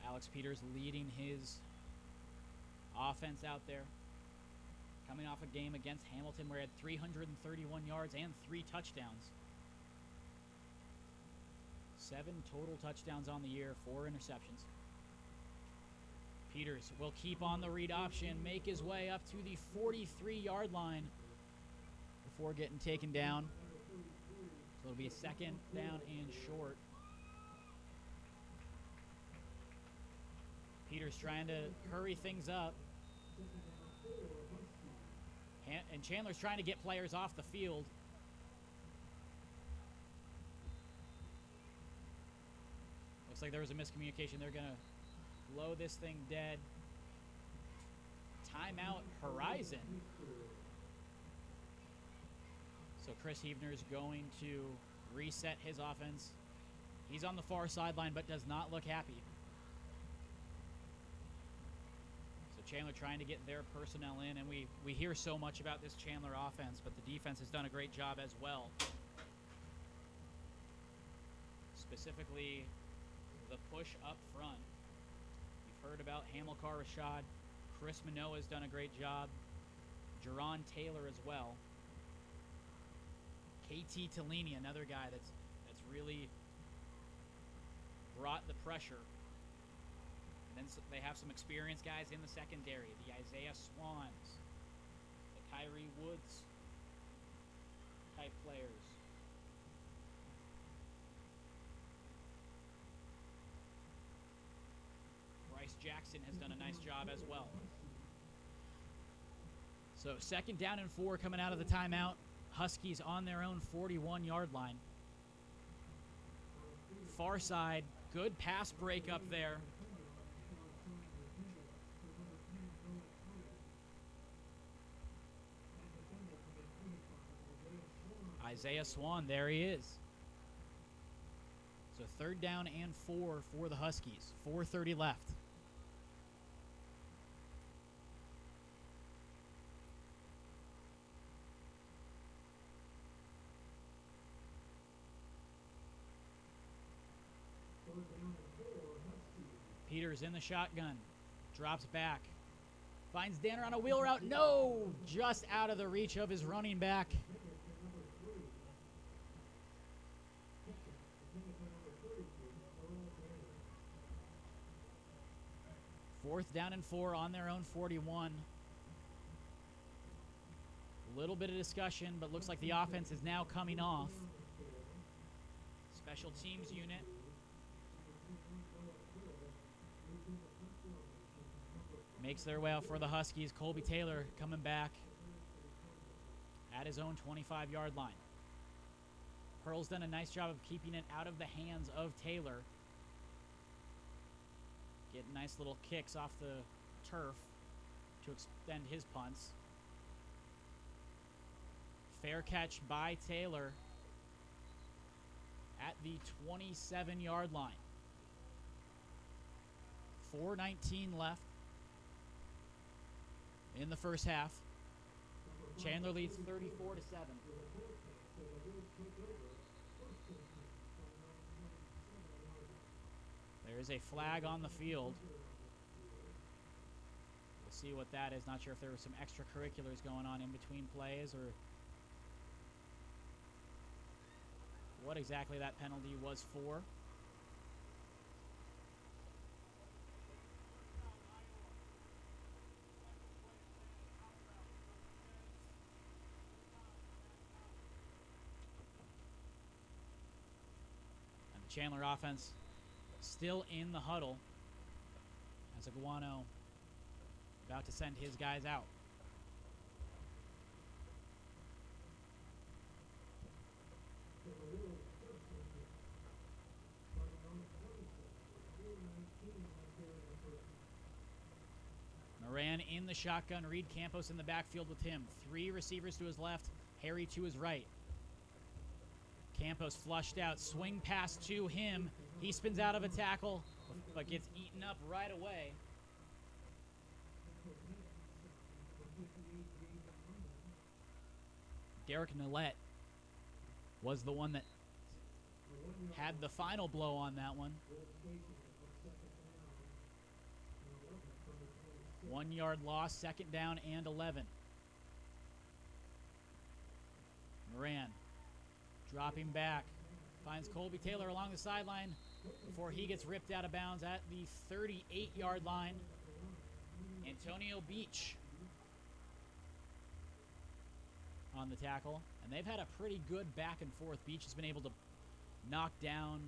Alex Peters leading his offense out there. Coming off a game against Hamilton where he had 331 yards and 3 touchdowns. 7 total touchdowns on the year, 4 interceptions. Peters will keep on the read option, make his way up to the 43-yard line before getting taken down. So it'll be a second down and short. Peters trying to hurry things up. And Chandler's trying to get players off the field. Looks like there was a miscommunication. They're going to blow this thing dead. Timeout Horizon. So Chris Heavner's going to reset his offense. He's on the far sideline but does not look happy. Chandler trying to get their personnel in, and we hear so much about this Chandler offense, but the defense has done a great job as well. Specifically, the push up front. You've heard about Hamilcar Rashad. Chris Manoa has done a great job. Jerron Taylor as well. KT Tellini, another guy that's really brought the pressure. Then they have some experienced guys in the secondary, the Isaiah Swans, the Kyrie Woods type players. Bryce Jackson has done a nice job as well. So 2nd down and 4 coming out of the timeout. Huskies on their own 41-yard line. Far side, good pass break up there. Isaiah Swan, there he is. So 3rd down and 4 for the Huskies. 4:30 left. Peters in the shotgun. Drops back. Finds Danner on a wheel route. No! Just out of the reach of his running back. Fourth down and 4 on their own 41. A little bit of discussion, but looks like the offense is now coming off. Special teams unit. Makes their way out for the Huskies. Colby Taylor coming back at his own 25-yard line. Pearl's done a nice job of keeping it out of the hands of Taylor. Getting nice little kicks off the turf to extend his punts. Fair catch by Taylor at the 27-yard line. 4:19 left in the first half. Chandler leads 34-7. There is a flag on the field. We'll see what that is. Not sure if there were some extracurriculars going on in between plays or what exactly that penalty was for. And the Chandler offense still in the huddle as Iguano about to send his guys out. Moran in the shotgun. Reed Campos in the backfield with him. 3 receivers to his left, Harry to his right. Campos flushed out. Swing pass to him. He spins out of a tackle, but gets eaten up right away. Derek Nillette was the one that had the final blow on that one. 1 yard loss, 2nd down and 11. Moran dropping back. Finds Colby Taylor along the sideline before he gets ripped out of bounds at the 38-yard line. Antonio Beach on the tackle. And they've had a pretty good back and forth. Beach has been able to knock down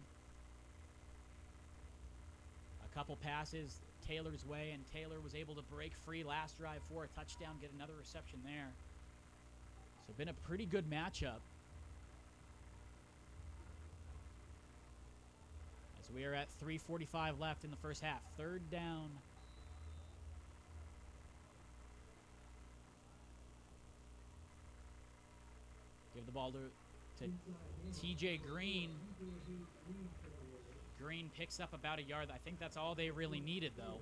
a couple passes Taylor's way, and Taylor was able to break free last drive for a touchdown, get another reception there. So been a pretty good matchup. As we are at 3:45 left in the first half. 3rd down. Give the ball to TJ Green. Green picks up about a yard. I think that's all they really needed, though.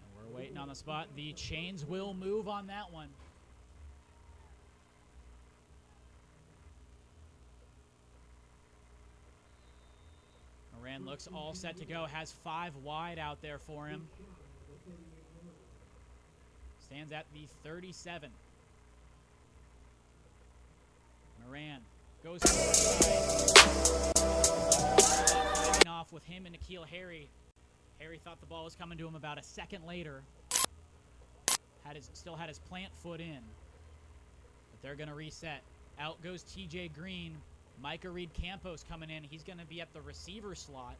And we're waiting on the spot. The chains will move on that one. Moran looks all set to go. Has 5 wide out there for him. Stands at the 37. Moran goes off with him and N'Keal Harry. Harry thought the ball was coming to him about a second later. Still had his plant foot in. But they're going to reset. Out goes TJ Green. Micah Reed-Campos coming in. He's going to be at the receiver slot.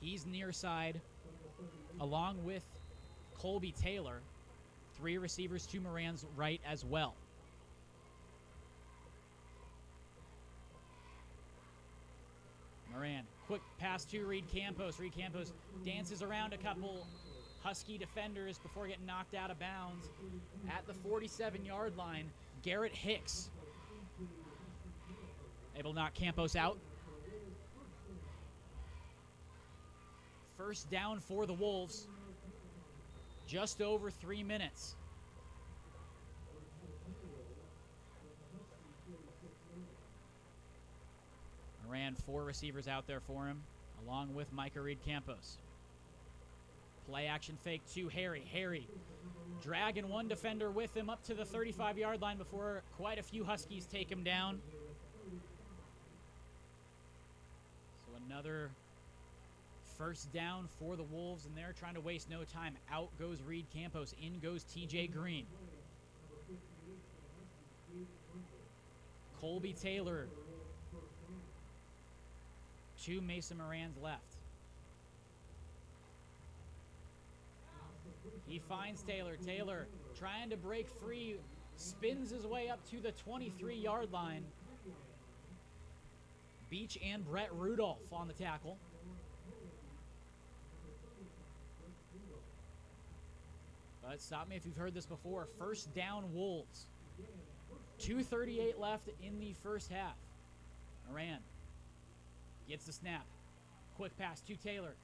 He's near side, along with Colby Taylor. 3 receivers to Moran's right as well. Moran, quick pass to Reed-Campos. Reed-Campos dances around a couple Husky defenders before getting knocked out of bounds. At the 47-yard line, Garrett Hicks able to knock Campos out. First down for the Wolves. Just over 3 minutes. Moran, 4 receivers out there for him, along with Micah Reed-Campos. Play action fake to Harry. Harry dragging one defender with him up to the 35-yard line before quite a few Huskies take him down. So another first down for the Wolves, and they're trying to waste no time. Out goes Reed-Campos. In goes TJ Green. Colby Taylor to Mason Moran's left. He finds Taylor. Taylor trying to break free, spins his way up to the 23-yard line. Beach and Brett Rudolph on the tackle. But stop me if you've heard this before. First down Wolves. 2:38 left in the first half. Moran gets the snap. Quick pass to Taylor.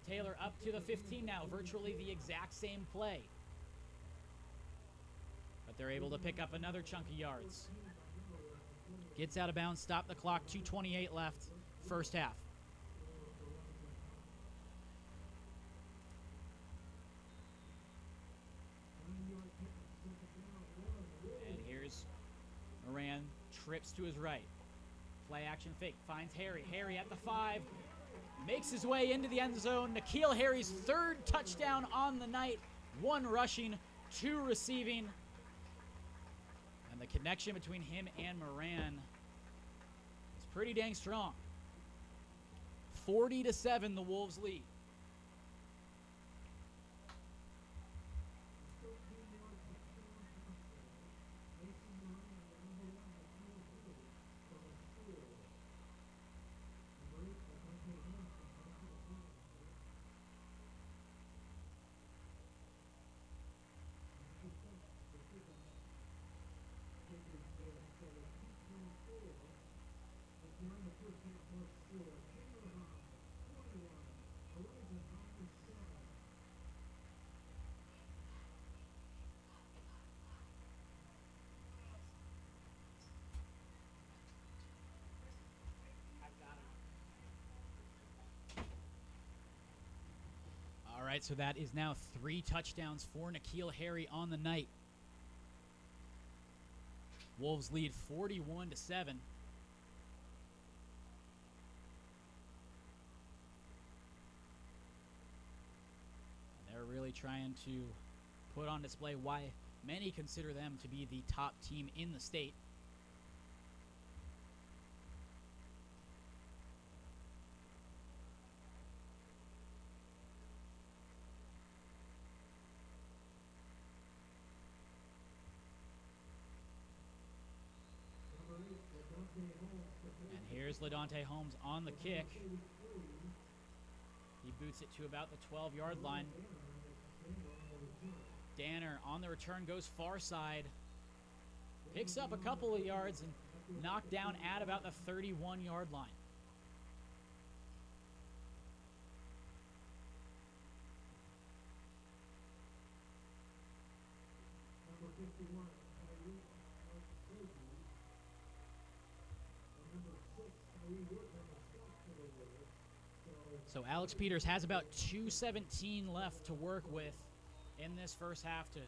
Taylor up to the 15 now. Virtually the exact same play. But they're able to pick up another chunk of yards. Gets out of bounds. Stop the clock. 2:28 left. First half. And here's Moran. Trips to his right. Play action fake. Finds Harry. Harry at the 5. Makes his way into the end zone. N'Keal Harry's 3rd touchdown on the night. 1 rushing, 2 receiving. And the connection between him and Moran is pretty dang strong. 40-7, the Wolves lead. All right, so that is now 3 touchdowns for N'Keal Harry on the night. Wolves lead 41-7. And they're really trying to put on display why many consider them to be the top team in the state. And here's LaDonte Holmes on the kick. He boots it to about the 12-yard line. Danner on the return goes far side. Picks up a couple of yards and knocked down at about the 31-yard line. So Alex Peters has about 2:17 left to work with in this first half to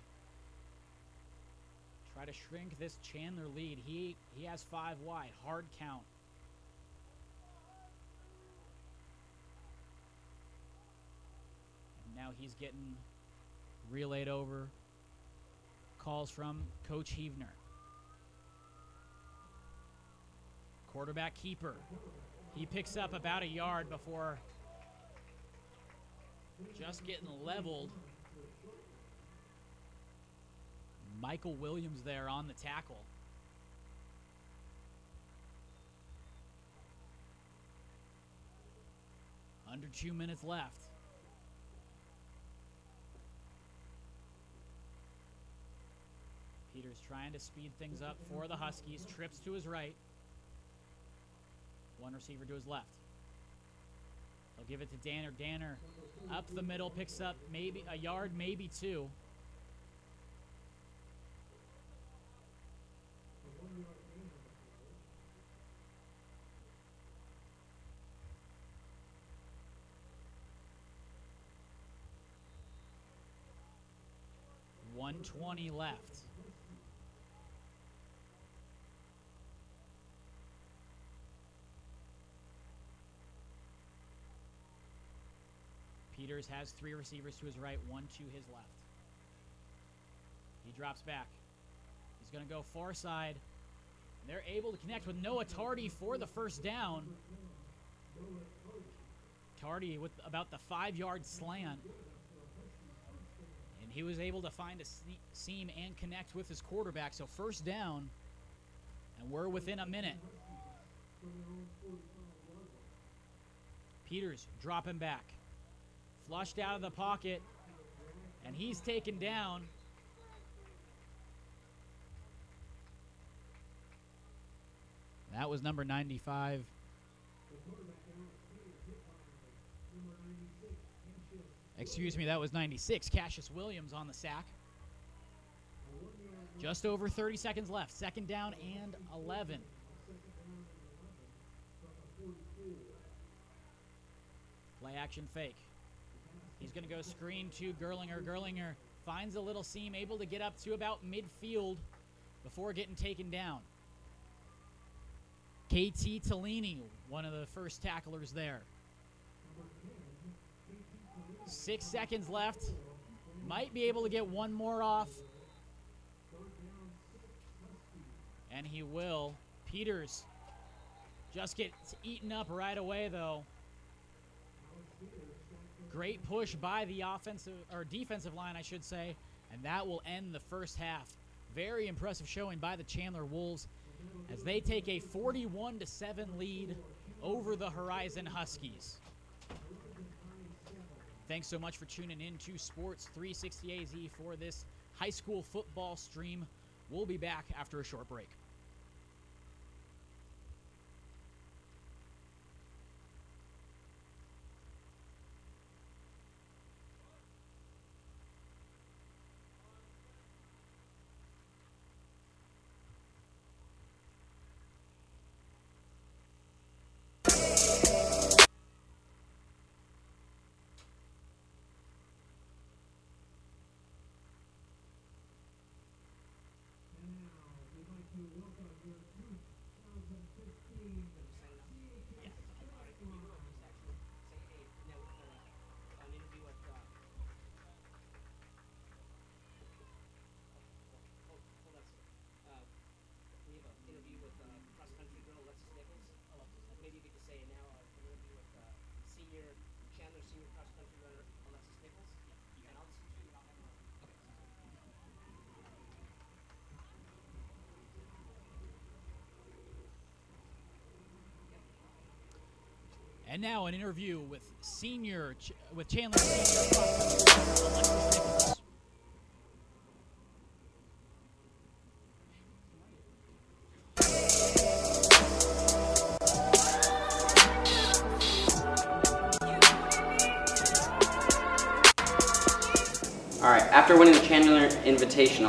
try to shrink this Chandler lead. He has 5 wide, hard count. And now he's getting relayed over calls from Coach Heavner. Quarterback keeper. He picks up about a yard before just getting leveled. Michael Williams there on the tackle. Under 2 minutes left. Peters trying to speed things up for the Huskies. Trips to his right. One receiver to his left. They'll give it to Danner. Danner up the middle, picks up maybe a yard, maybe two. .120 left. Peters has three receivers to his right, one to his left. He drops back. He's going to go far side. They're able to connect with Noah Tardy for the first down. Tardy with about the 5-yard slant. And he was able to find a seam and connect with his quarterback. So first down, and we're within a minute. Peters dropping back. Flushed out of the pocket, and he's taken down. That was number 95. Excuse me, that was 96. Cassius Williams on the sack. Just over 30 seconds left. Second down and 11. Play action fake. He's going to go screen to Gerlinger. Gerlinger finds a little seam, able to get up to about midfield before getting taken down. KT Tellini, one of the first tacklers there. 6 seconds left. Might be able to get one more off. And he will. Peters just gets eaten up right away, though. Great push by the defensive line, I should say, and that will end the first half. Very impressive showing by the Chandler Wolves as they take a 41-7 lead over the Horizon Huskies. Thanks so much for tuning in to Sports 360 AZ for this high school football stream. We'll be back after a short break. Chandler senior cross country runner Alexis Nichols. And I'll just speak to you about that. And now an interview with Chandler senior cross country runner Alexis Nichols. All right, after winning the Chandler Invitational,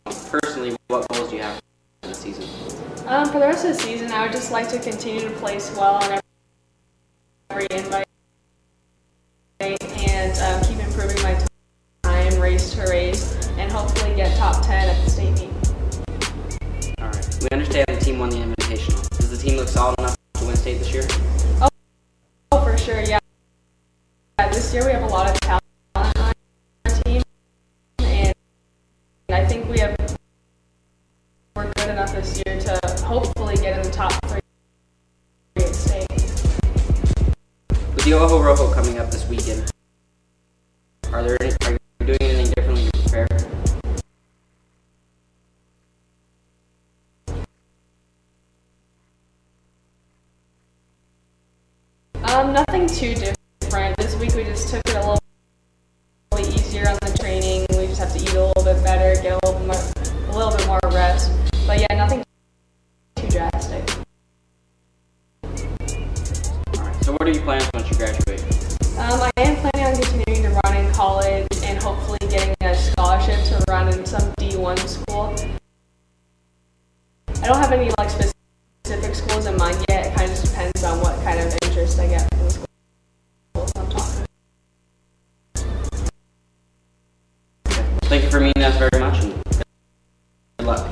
personally, what goals do you have for the season? For the rest of the season, I would just like to continue to place well on every invite and keep improving my time, race to race, and hopefully get top 10 at the state meet. All right, we understand the team won the Invitational. Does the team look solid enough to win state this year? Oh, for sure, yeah. This year we have a lot of talent on our team, and I think we're good enough this year to hopefully get in the top With the Ojo Rojo coming up this weekend, are you doing anything differently to prepare? Nothing too different. This week we just took it a little bit easier on the training. We just have to eat a little bit better, get a little bit more rest. But yeah, nothing too drastic. Alright, so what are your plans once you graduate? I am planning on continuing to run in college and hopefully getting a scholarship to run in some D1 school. I don't have any like specific schools in mind yet. It kind of just depends on what kind of interest I get from the schools I'm talking about. Thank you for meeting us very much, and good luck.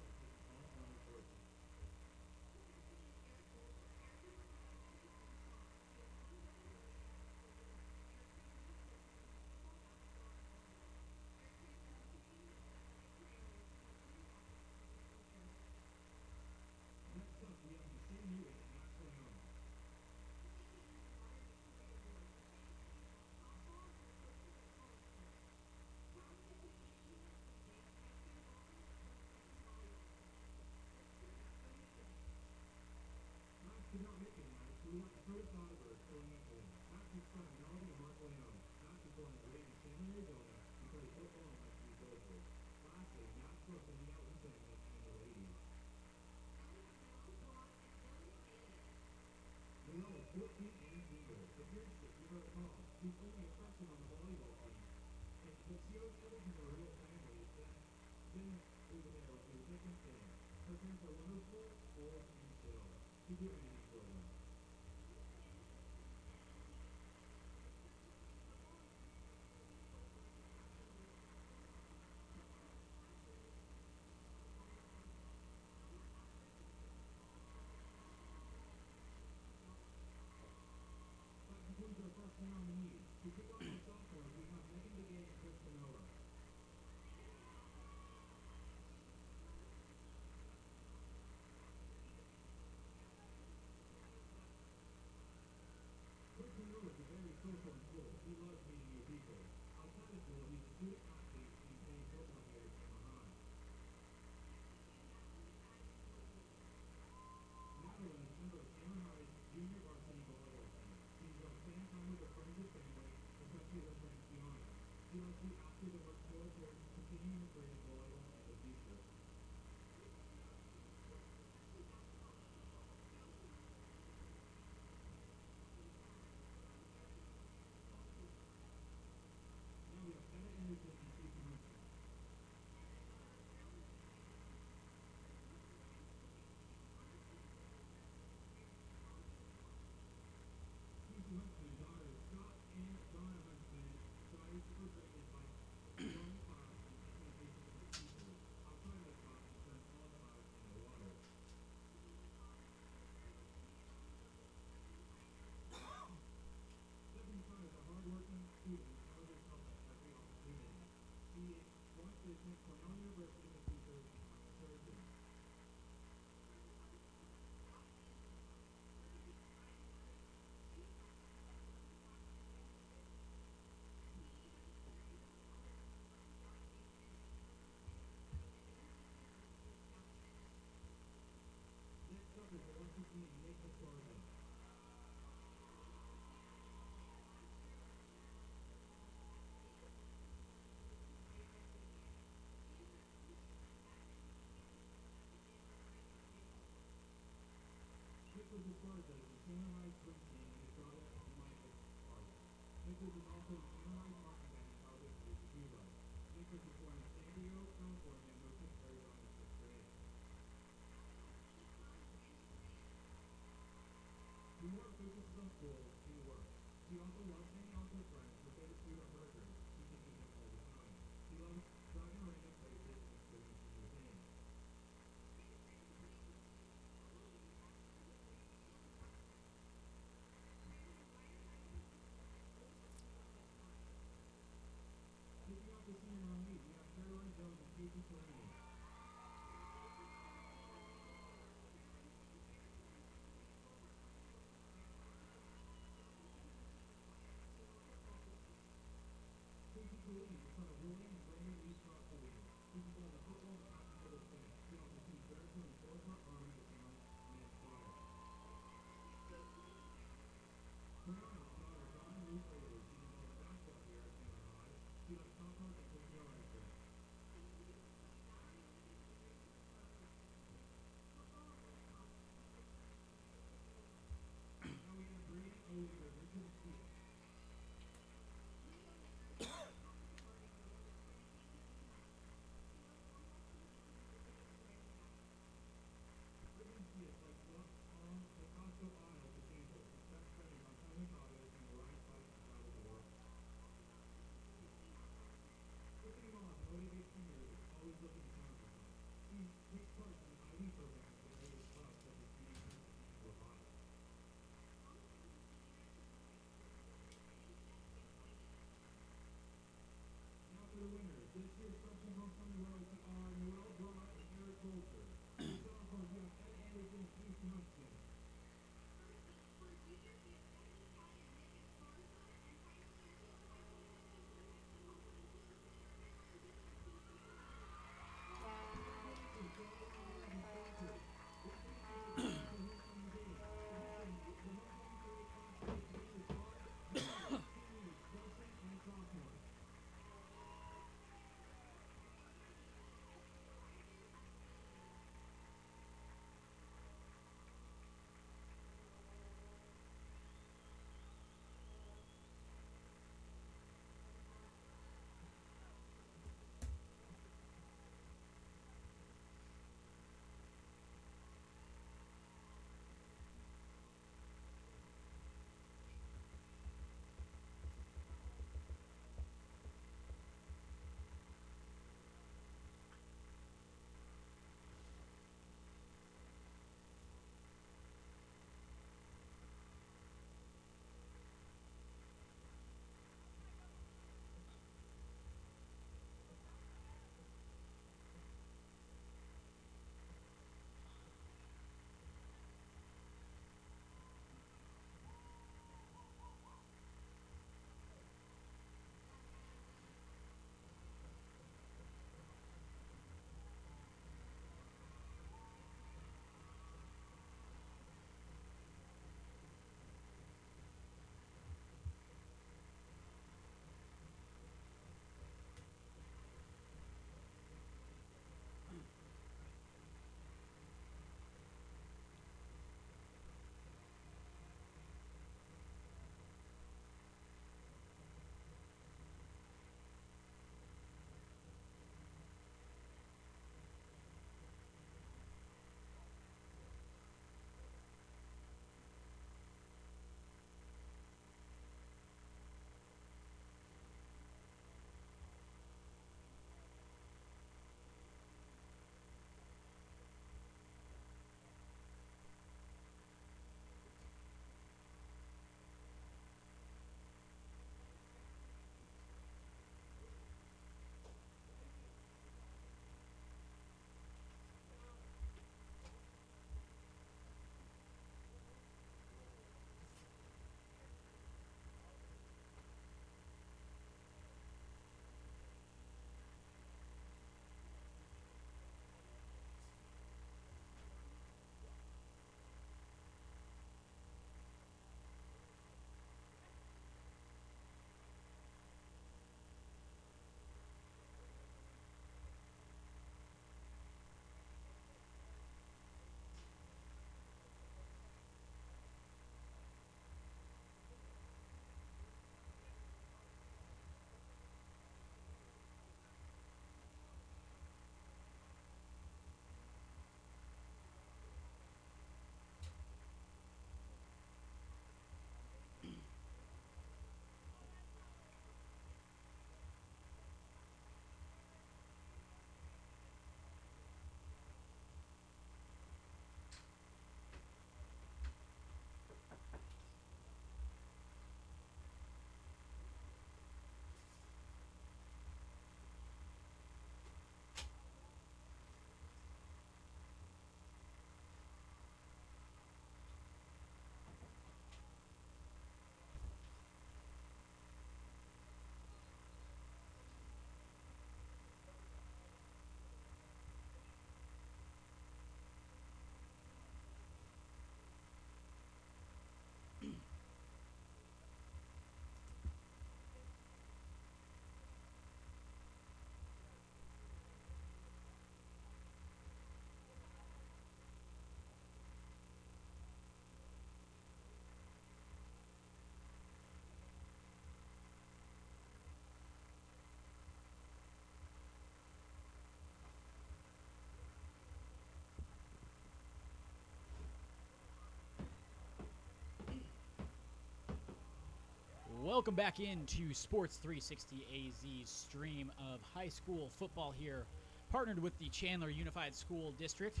Welcome back into Sports 360 AZ's stream of high school football here, partnered with the Chandler Unified School District.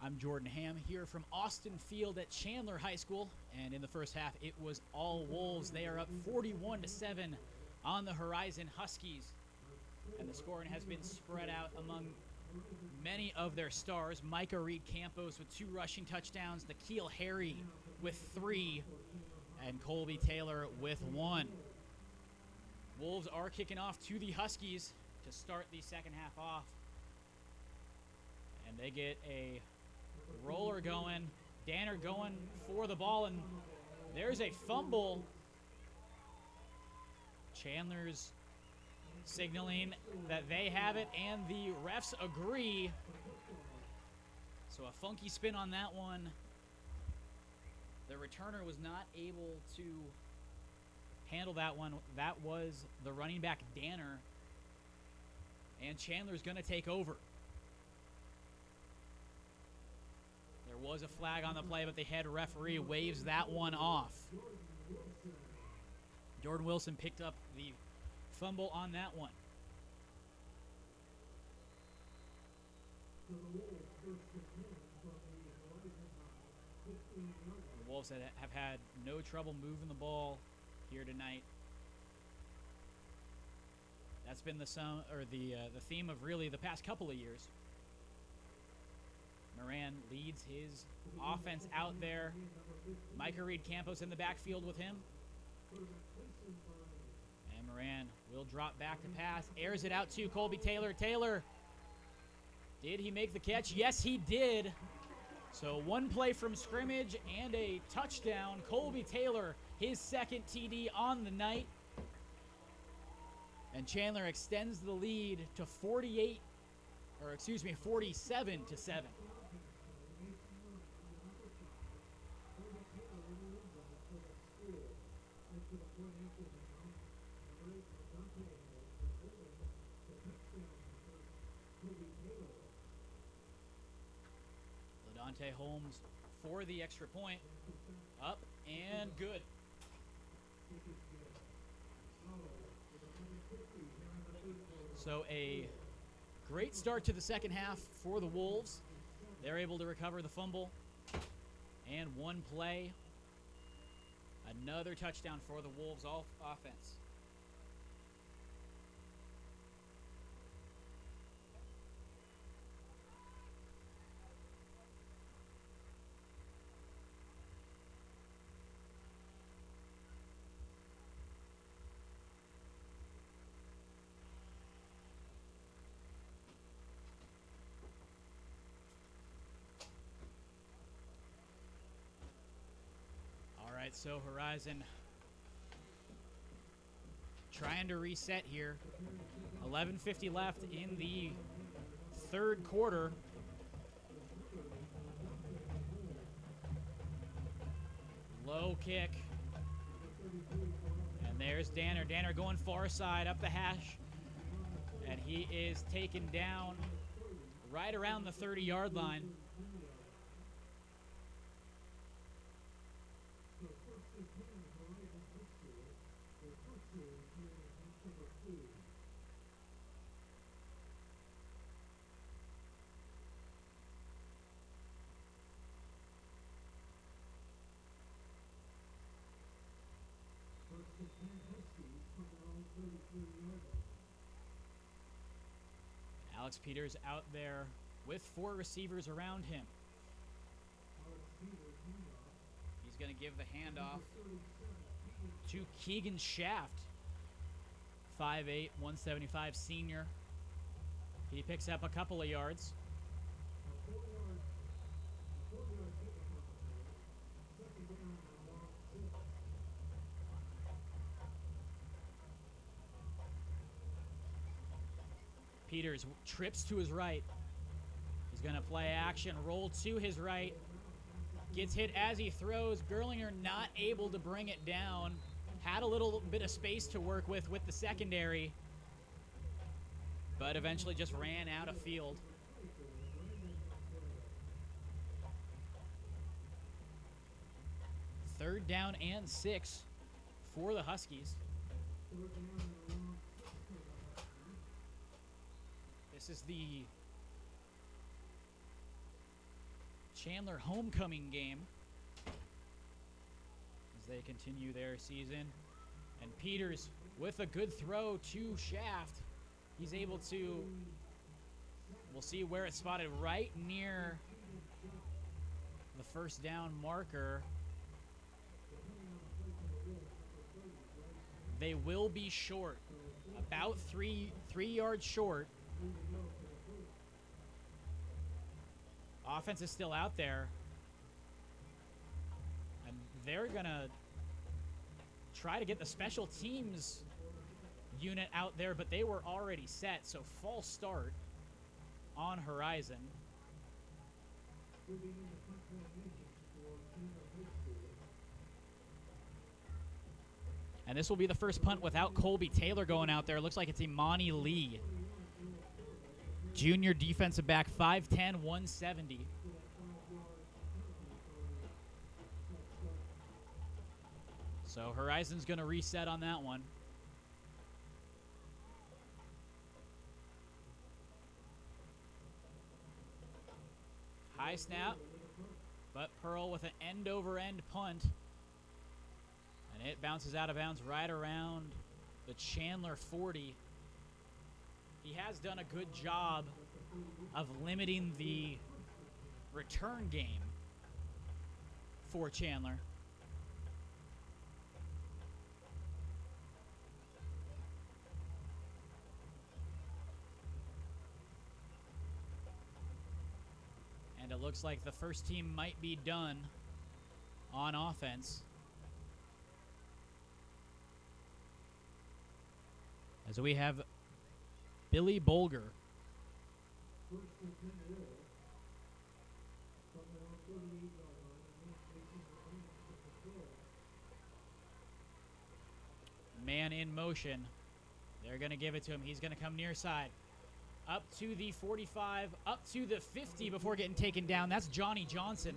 I'm Jordan Ham here from Austin Field at Chandler High School, and in the first half it was all Wolves. They are up 41-7 on the Horizon Huskies, and the scoring has been spread out among many of their stars. Micah Reed Campos with 2 rushing touchdowns, Nikhil Harry with 3, and Colby Taylor with 1. Wolves are kicking off to the Huskies to start the second half off, and they get a roller going. Danner going for the ball, and there's a fumble. Chandler's signaling that they have it, and the refs agree. So a funky spin on that one. The returner was not able to handle that one. That was the running back, Danner. And Chandler's going to take over. There was a flag on the play, but the head referee waves that one off. Jordan Wilson picked up the fumble on that one. The Wolves have had no trouble moving the ball here tonight. That's been the theme of really the past couple of years. Moran leads his offense out there. Micah Reed Campos in the backfield with him. And Moran will drop back to pass. Airs it out to Colby Taylor. Taylor, did he make the catch? Yes, he did. So one play from scrimmage and a touchdown. Colby Taylor, his second TD on the night. And Chandler extends the lead to 47-7. Ladonte Holmes for the extra point. Up and good. So a great start to the second half for the Wolves. They're able to recover the fumble. And one play. Another touchdown for the Wolves offense. So Horizon trying to reset here. 11:50 left in the third quarter. Low kick. And there's Danner. Danner going far side up the hash. And he is taken down right around the 30-yard line. Alex Peters out there with 4 receivers around him. He's going to give the handoff to Keegan Shaft, 5'8", 175 senior. He picks up a couple of yards. Peters trips to his right. He's going to play action, roll to his right. Gets hit as he throws. Gerlinger not able to bring it down. Had a little bit of space to work with the secondary, but eventually just ran out of field. Third down and 6 for the Huskies. This is the Chandler homecoming game as they continue their season. And Peters with a good throw to Shaft. He's able to, we'll see where it's spotted, right near the first down marker. They will be short, about three yards short. Offense is still out there. And they're going to try to get the special teams unit out there, but they were already set, so false start on horizon. And this will be the first punt without Colby Taylor going out there. Looks like it's Imani Lee. Junior defensive back, 5'10", 170. So Horizon's going to reset on that one. High snap, but Pearl with an end-over-end punt. And it bounces out of bounds right around the Chandler 40. He has done a good job of limiting the return game for Chandler. And it looks like the first team might be done on offense. As we have Billy Bolger. Man in motion. They're going to give it to him. He's going to come near side. Up to the 45, up to the 50 before getting taken down. That's Johnny Johnson.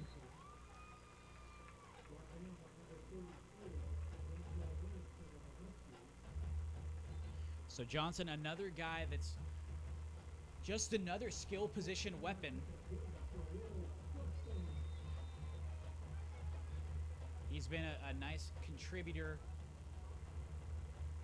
So Johnson, another guy that's just another skill position weapon. He's been a nice contributor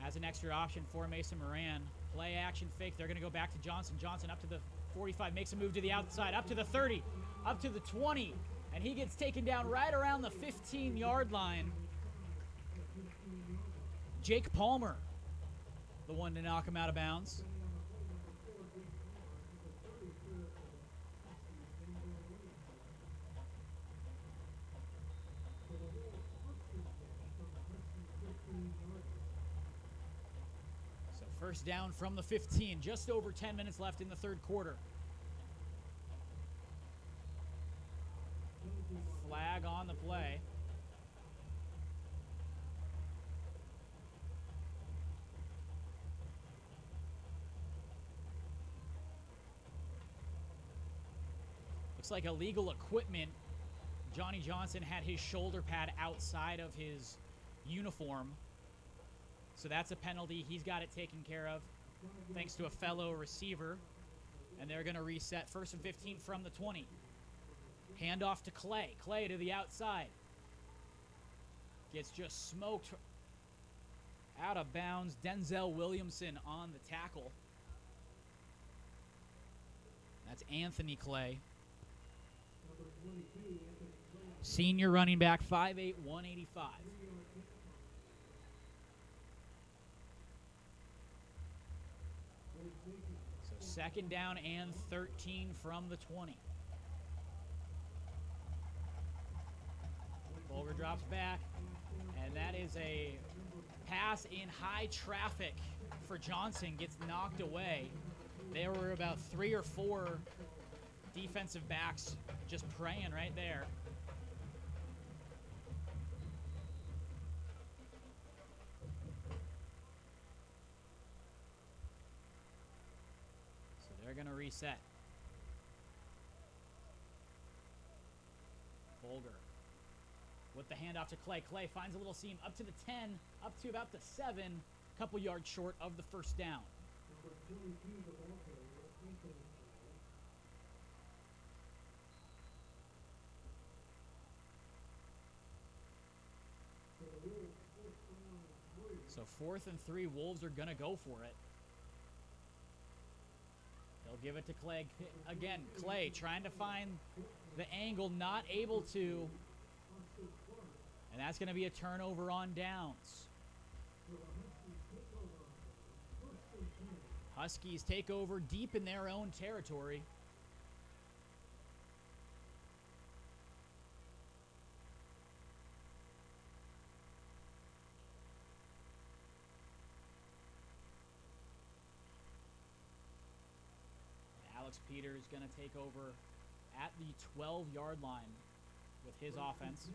as an extra option for Mason Moran. Play action fake. They're going to go back to Johnson. Johnson up to the 45, makes a move to the outside, up to the 30, up to the 20, and he gets taken down right around the 15-yard line. Jake Palmer, the one to knock him out of bounds. So first down from the 15, just over 10 minutes left in the third quarter. Flag on the play. Looks like illegal equipment. Johnny Johnson had his shoulder pad outside of his uniform. So that's a penalty. He's got it taken care of thanks to a fellow receiver. And they're going to reset first and 15 from the 20. Handoff to Clay. Clay to the outside. Gets just smoked out of bounds. Denzel Williamson on the tackle. That's Anthony Clay. Senior running back, 5'8", 185. So second down and 13 from the 20. Bolger drops back, and that is a pass in high traffic for Johnson. Gets knocked away. There were about 3 or 4 defensive backs just praying right there. So they're going to reset. Bolger with with the handoff to Clay. Clay finds a little seam up to the 10, up to about the 7, a couple yards short of the first down. So 4th and 3, Wolves are going to go for it. They'll give it to Clay. Again, Clay trying to find the angle, not able to. And that's going to be a turnover on downs. Huskies take over deep in their own territory. Alex Peters going to take over at the 12-yard line with his offense.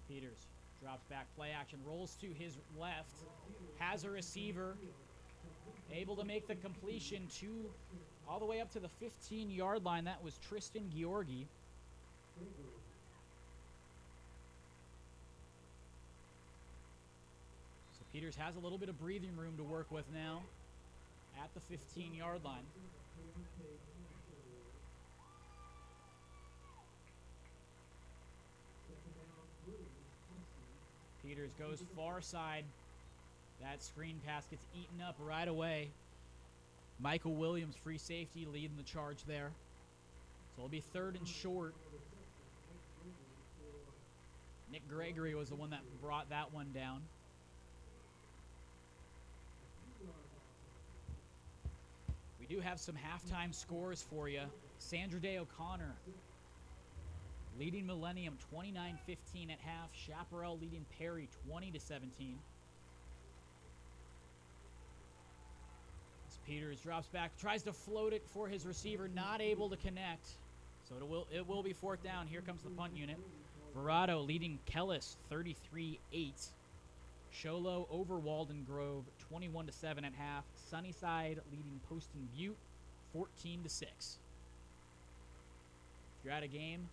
Peters drops back, play action, rolls to his left, has a receiver, able to make the completion to all the way up to the 15-yard line. That was Tristan Georgi. So Peters has a little bit of breathing room to work with now at the 15-yard line. Peters goes far side. That screen pass gets eaten up right away. Michael Williams, free safety, leading the charge there. So it'll be 3rd and short. Nick Gregory was the one that brought that one down. We do have some halftime scores for you. Sandra Day O'Connor leading Millennium 29-15 at half. Chaparral leading Perry 20-17. As Peters drops back, tries to float it for his receiver, not able to connect. So it will be 4th down. Here comes the punt unit. Verado leading Kellis 33-8. Sholo over Walden Grove 21-7 at half. Sunnyside leading Poston Butte 14-6. If you're at a game,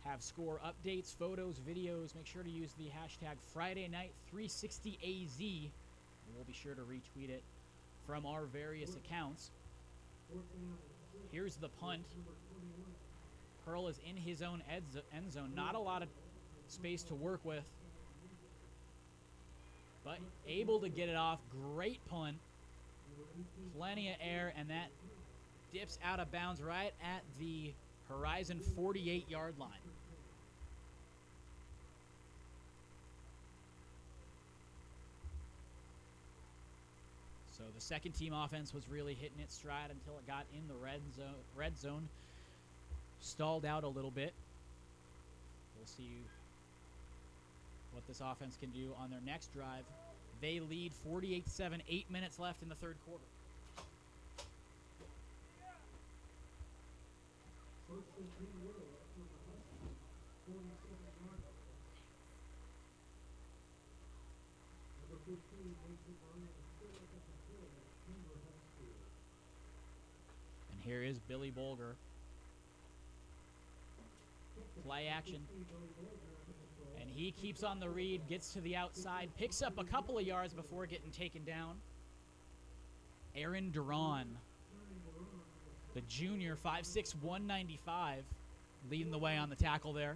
have score updates, photos, videos, make sure to use the hashtag Friday Night 360AZ, and we'll be sure to retweet it from our various accounts. Here's the punt. Pearl is in his own end zone. Not a lot of space to work with, but able to get it off. Great punt. Plenty of air, and that dips out of bounds right at the Horizon 48-yard line. So the second team offense was really hitting its stride until it got in the red zone. Stalled out a little bit. We'll see what this offense can do on their next drive. They lead 48-7, 8 minutes left in the third quarter. And here is Billy Bolger. Play action. And he keeps on the read, gets to the outside, picks up a couple of yards before getting taken down. Aaron Duran, the junior, 5'6", 195, leading the way on the tackle there.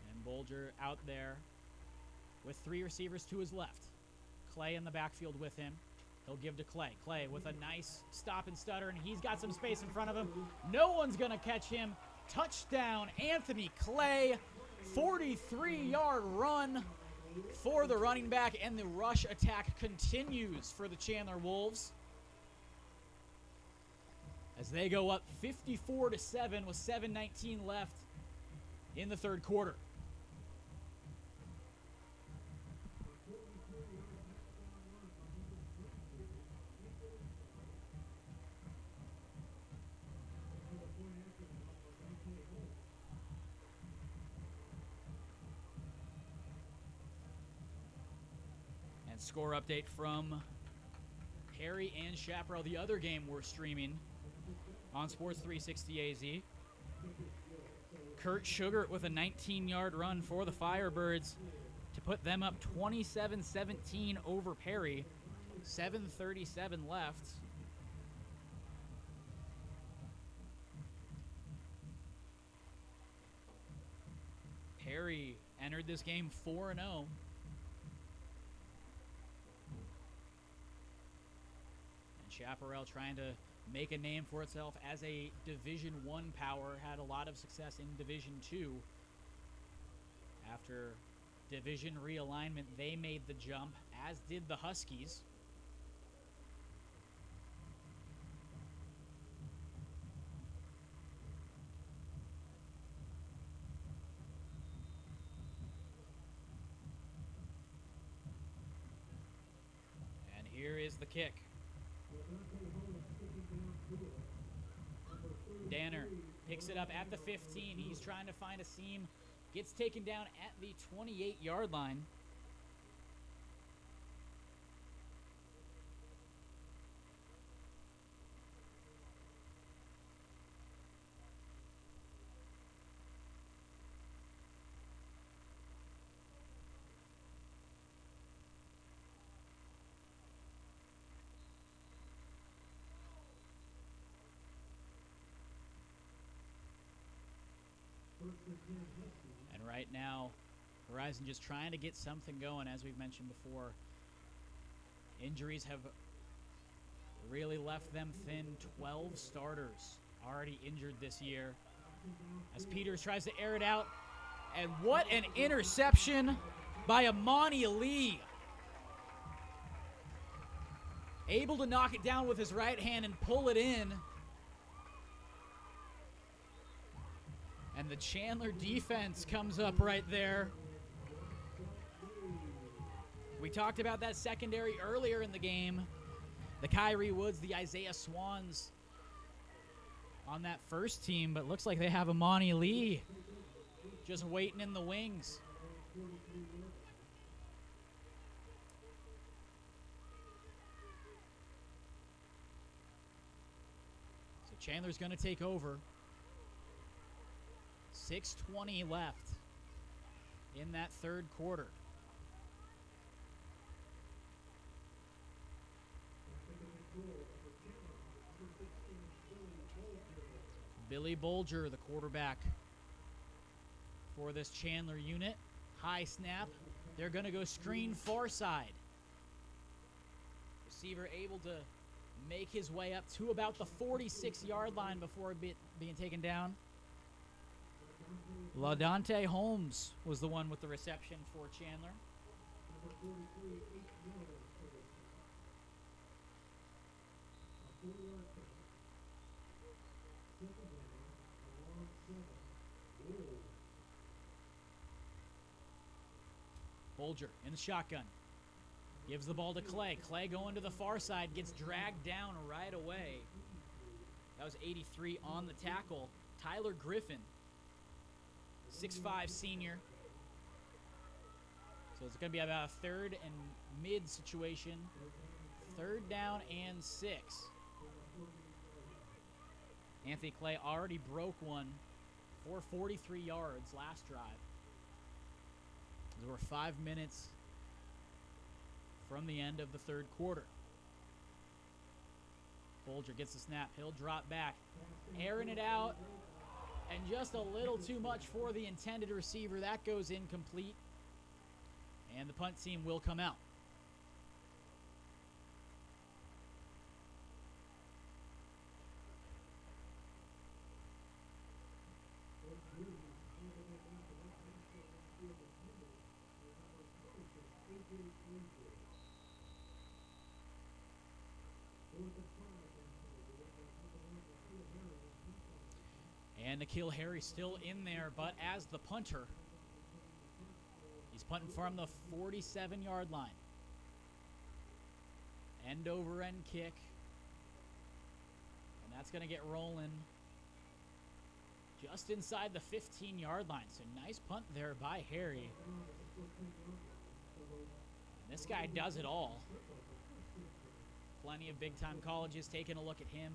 And Bolger out there with 3 receivers to his left. Clay in the backfield with him. He'll give to Clay. Clay with a nice stop and stutter, and he's got some space in front of him. No one's going to catch him. Touchdown, Anthony Clay. 43-yard run for the running back, and the rush attack continues for the Chandler Wolves as they go up 54-7 with 7:19 left in the third quarter. score update from Harry and Chaparral. The other game we're streaming on Sports 360 AZ. Kurt Sugart with a 19-yard run for the Firebirds to put them up 27-17 over Perry. 7:37 left. Perry entered this game 4-0. And Chaparral trying to make a name for itself as a Division I power. Had a lot of success in Division II. After division realignment, they made the jump, as did the Huskies. And here is the kick. Danner picks it up at the 15. He's trying to find a seam. Gets taken down at the 28-yard line. And right now, Horizon just trying to get something going, as we've mentioned before. Injuries have really left them thin. 12 starters already injured this year. As Peters tries to air it out. And what an interception by Amani Lee. Able to knock it down with his right hand and pull it in. And the Chandler defense comes up right there. We talked about that secondary earlier in the game. The Kyrie Woods, the Isaiah Swans on that first team, but looks like they have Amani Lee just waiting in the wings. So Chandler's going to take over. 6:20 left in that third quarter. Billy Bolger, the quarterback for this Chandler unit. High snap. They're going to go screen far side. Receiver able to make his way up to about the 46-yard line before being taken down. LaDante Holmes was the one with the reception for Chandler. Bolger in the shotgun. Gives the ball to Clay. Clay going to the far side. Gets dragged down right away. That was 83 on the tackle. Tyler Griffin. 6'5" senior. So it's going to be about a third and mid situation. 3rd down and 6. Anthony Clay already broke one for 43 yards last drive. There were 5 minutes from the end of the third quarter. Bolger gets the snap. He'll drop back. Airing it out. And just a little too much for the intended receiver. That goes incomplete. And the punt team will come out. And Nikhil Harry still in there, but as the punter, he's punting from the 47-yard line. End over end kick. And that's going to get rolling just inside the 15-yard line. So nice punt there by Harry. And This guy does it all. Plenty of big-time colleges taking a look at him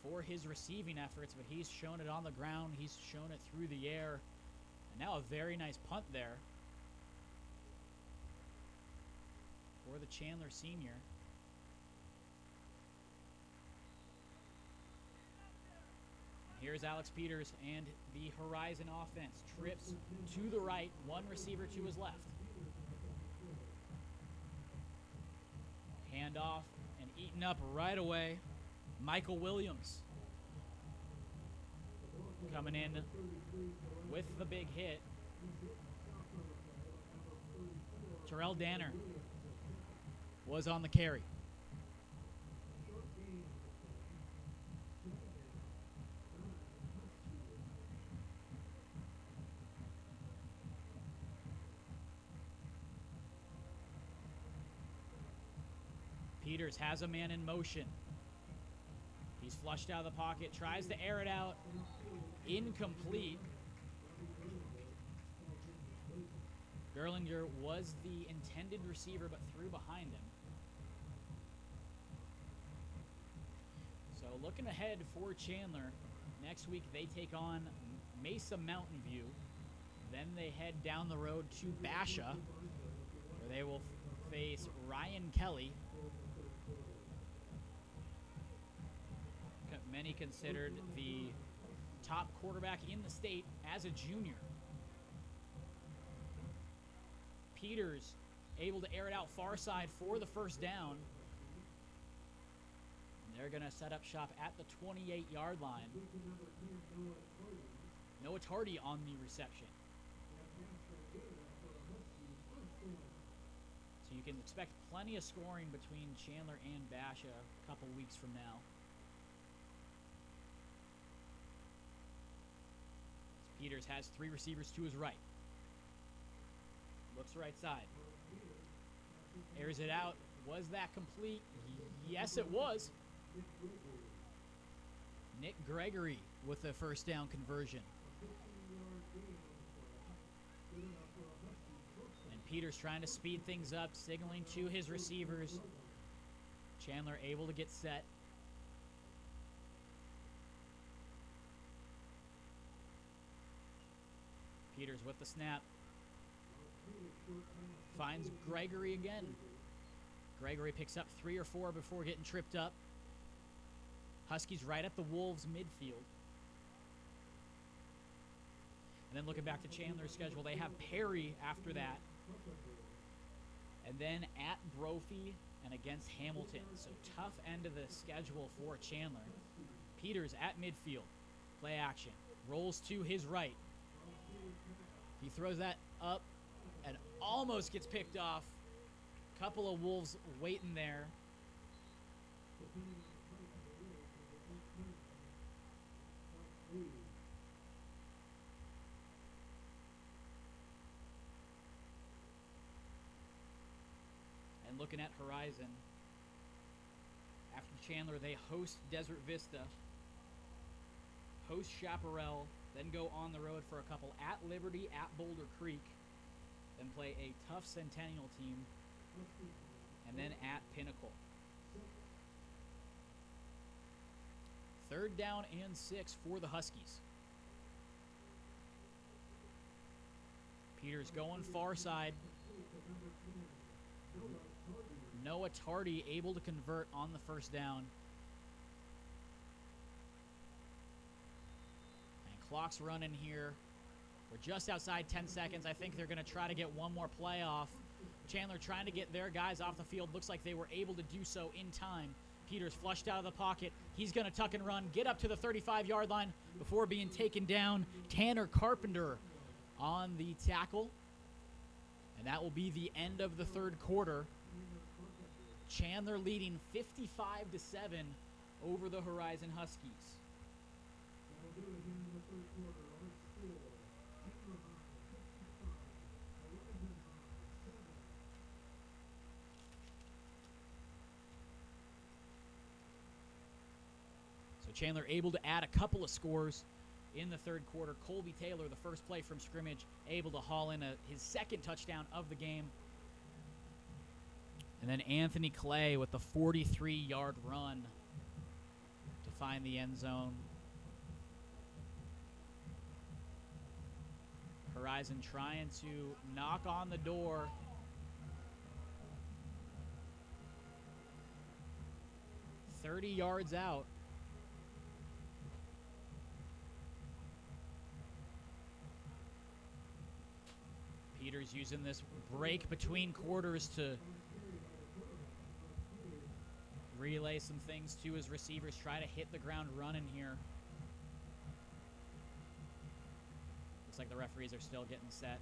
for his receiving efforts, but he's shown it on the ground. He's shown it through the air. And now a very nice punt there for the Chandler senior. Here's Alex Peters and the Horizon offense. Trips to the right, one receiver to his left. Handoff and eaten up right away. Michael Williams coming in with the big hit. Terrell Danner was on the carry. Peters has a man in motion. He's flushed out of the pocket, tries to air it out. Incomplete. Gerlinger was the intended receiver, but threw behind him. So looking ahead for Chandler, next week they take on Mesa Mountain View. Then they head down the road to Basha, where they will face Ryan Kelly. Many considered the top quarterback in the state as a junior. Peters able to air it out far side for the first down. They're going to set up shop at the 28-yard line. Noah Tardy on the reception. So you can expect plenty of scoring between Chandler and Basha a couple weeks from now. Peters has three receivers to his right. Looks right side. Airs it out. Was that complete? Yes, it was. Nick Gregory with the first down conversion. And Peters trying to speed things up, signaling to his receivers. Chandler able to get set. Peters with the snap. Finds Gregory again. Gregory picks up 3 or 4 before getting tripped up. Huskies right at the Wolves midfield. And then looking back to Chandler's schedule, they have Perry after that. And then at Brophy and against Hamilton. So tough end of the schedule for Chandler. Peters at midfield. Play action. Rolls to his right. He throws that up and almost gets picked off. Couple of Wolves waiting there. And looking at Horizon, after Chandler, they host Desert Vista, host Chaparral, then go on the road for a couple at Liberty, at Boulder Creek, then play a tough Centennial team, and then at Pinnacle. 3rd down and 6 for the Huskies. Peters going far side. Noah Tardy able to convert on the first down. And clock's running here. We're just outside 10 seconds. I think they're going to try to get one more play off. Chandler trying to get their guys off the field. Looks like they were able to do so in time. Peters flushed out of the pocket. He's going to tuck and run, get up to the 35-yard line before being taken down. Tanner Carpenter on the tackle. And that will be the end of the 3rd quarter. Chandler leading 55-7 over the Horizon Huskies. So Chandler able to add a couple of scores in the 3rd quarter. Colby Taylor, the first play from scrimmage, able to haul in his 2nd touchdown of the game. And then Anthony Clay with the 43-yard run to find the end zone. Horizon trying to knock on the door. $30 yards out. Peters using this break between quarters to relay some things to his receivers, try to hit the ground running here. Looks like the referees are still getting set.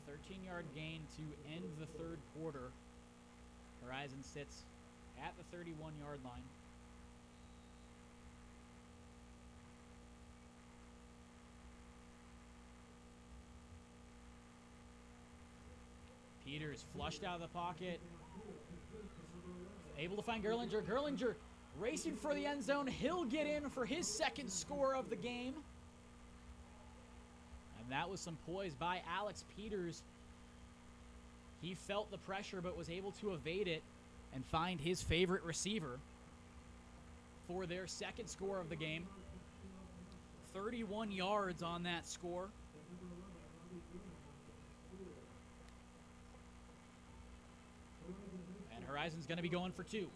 So 13-yard gain to end the third quarter. Horizon sits at the 31-yard line. Peters flushed out of the pocket. Able to find Gerlinger. Gerlinger racing for the end zone. He'll get in for his second score of the game. And that was some poise by Alex Peters. He felt the pressure but was able to evade it and find his favorite receiver for their second score of the game. 31 yards on that score. And Horizon's going to be going for two.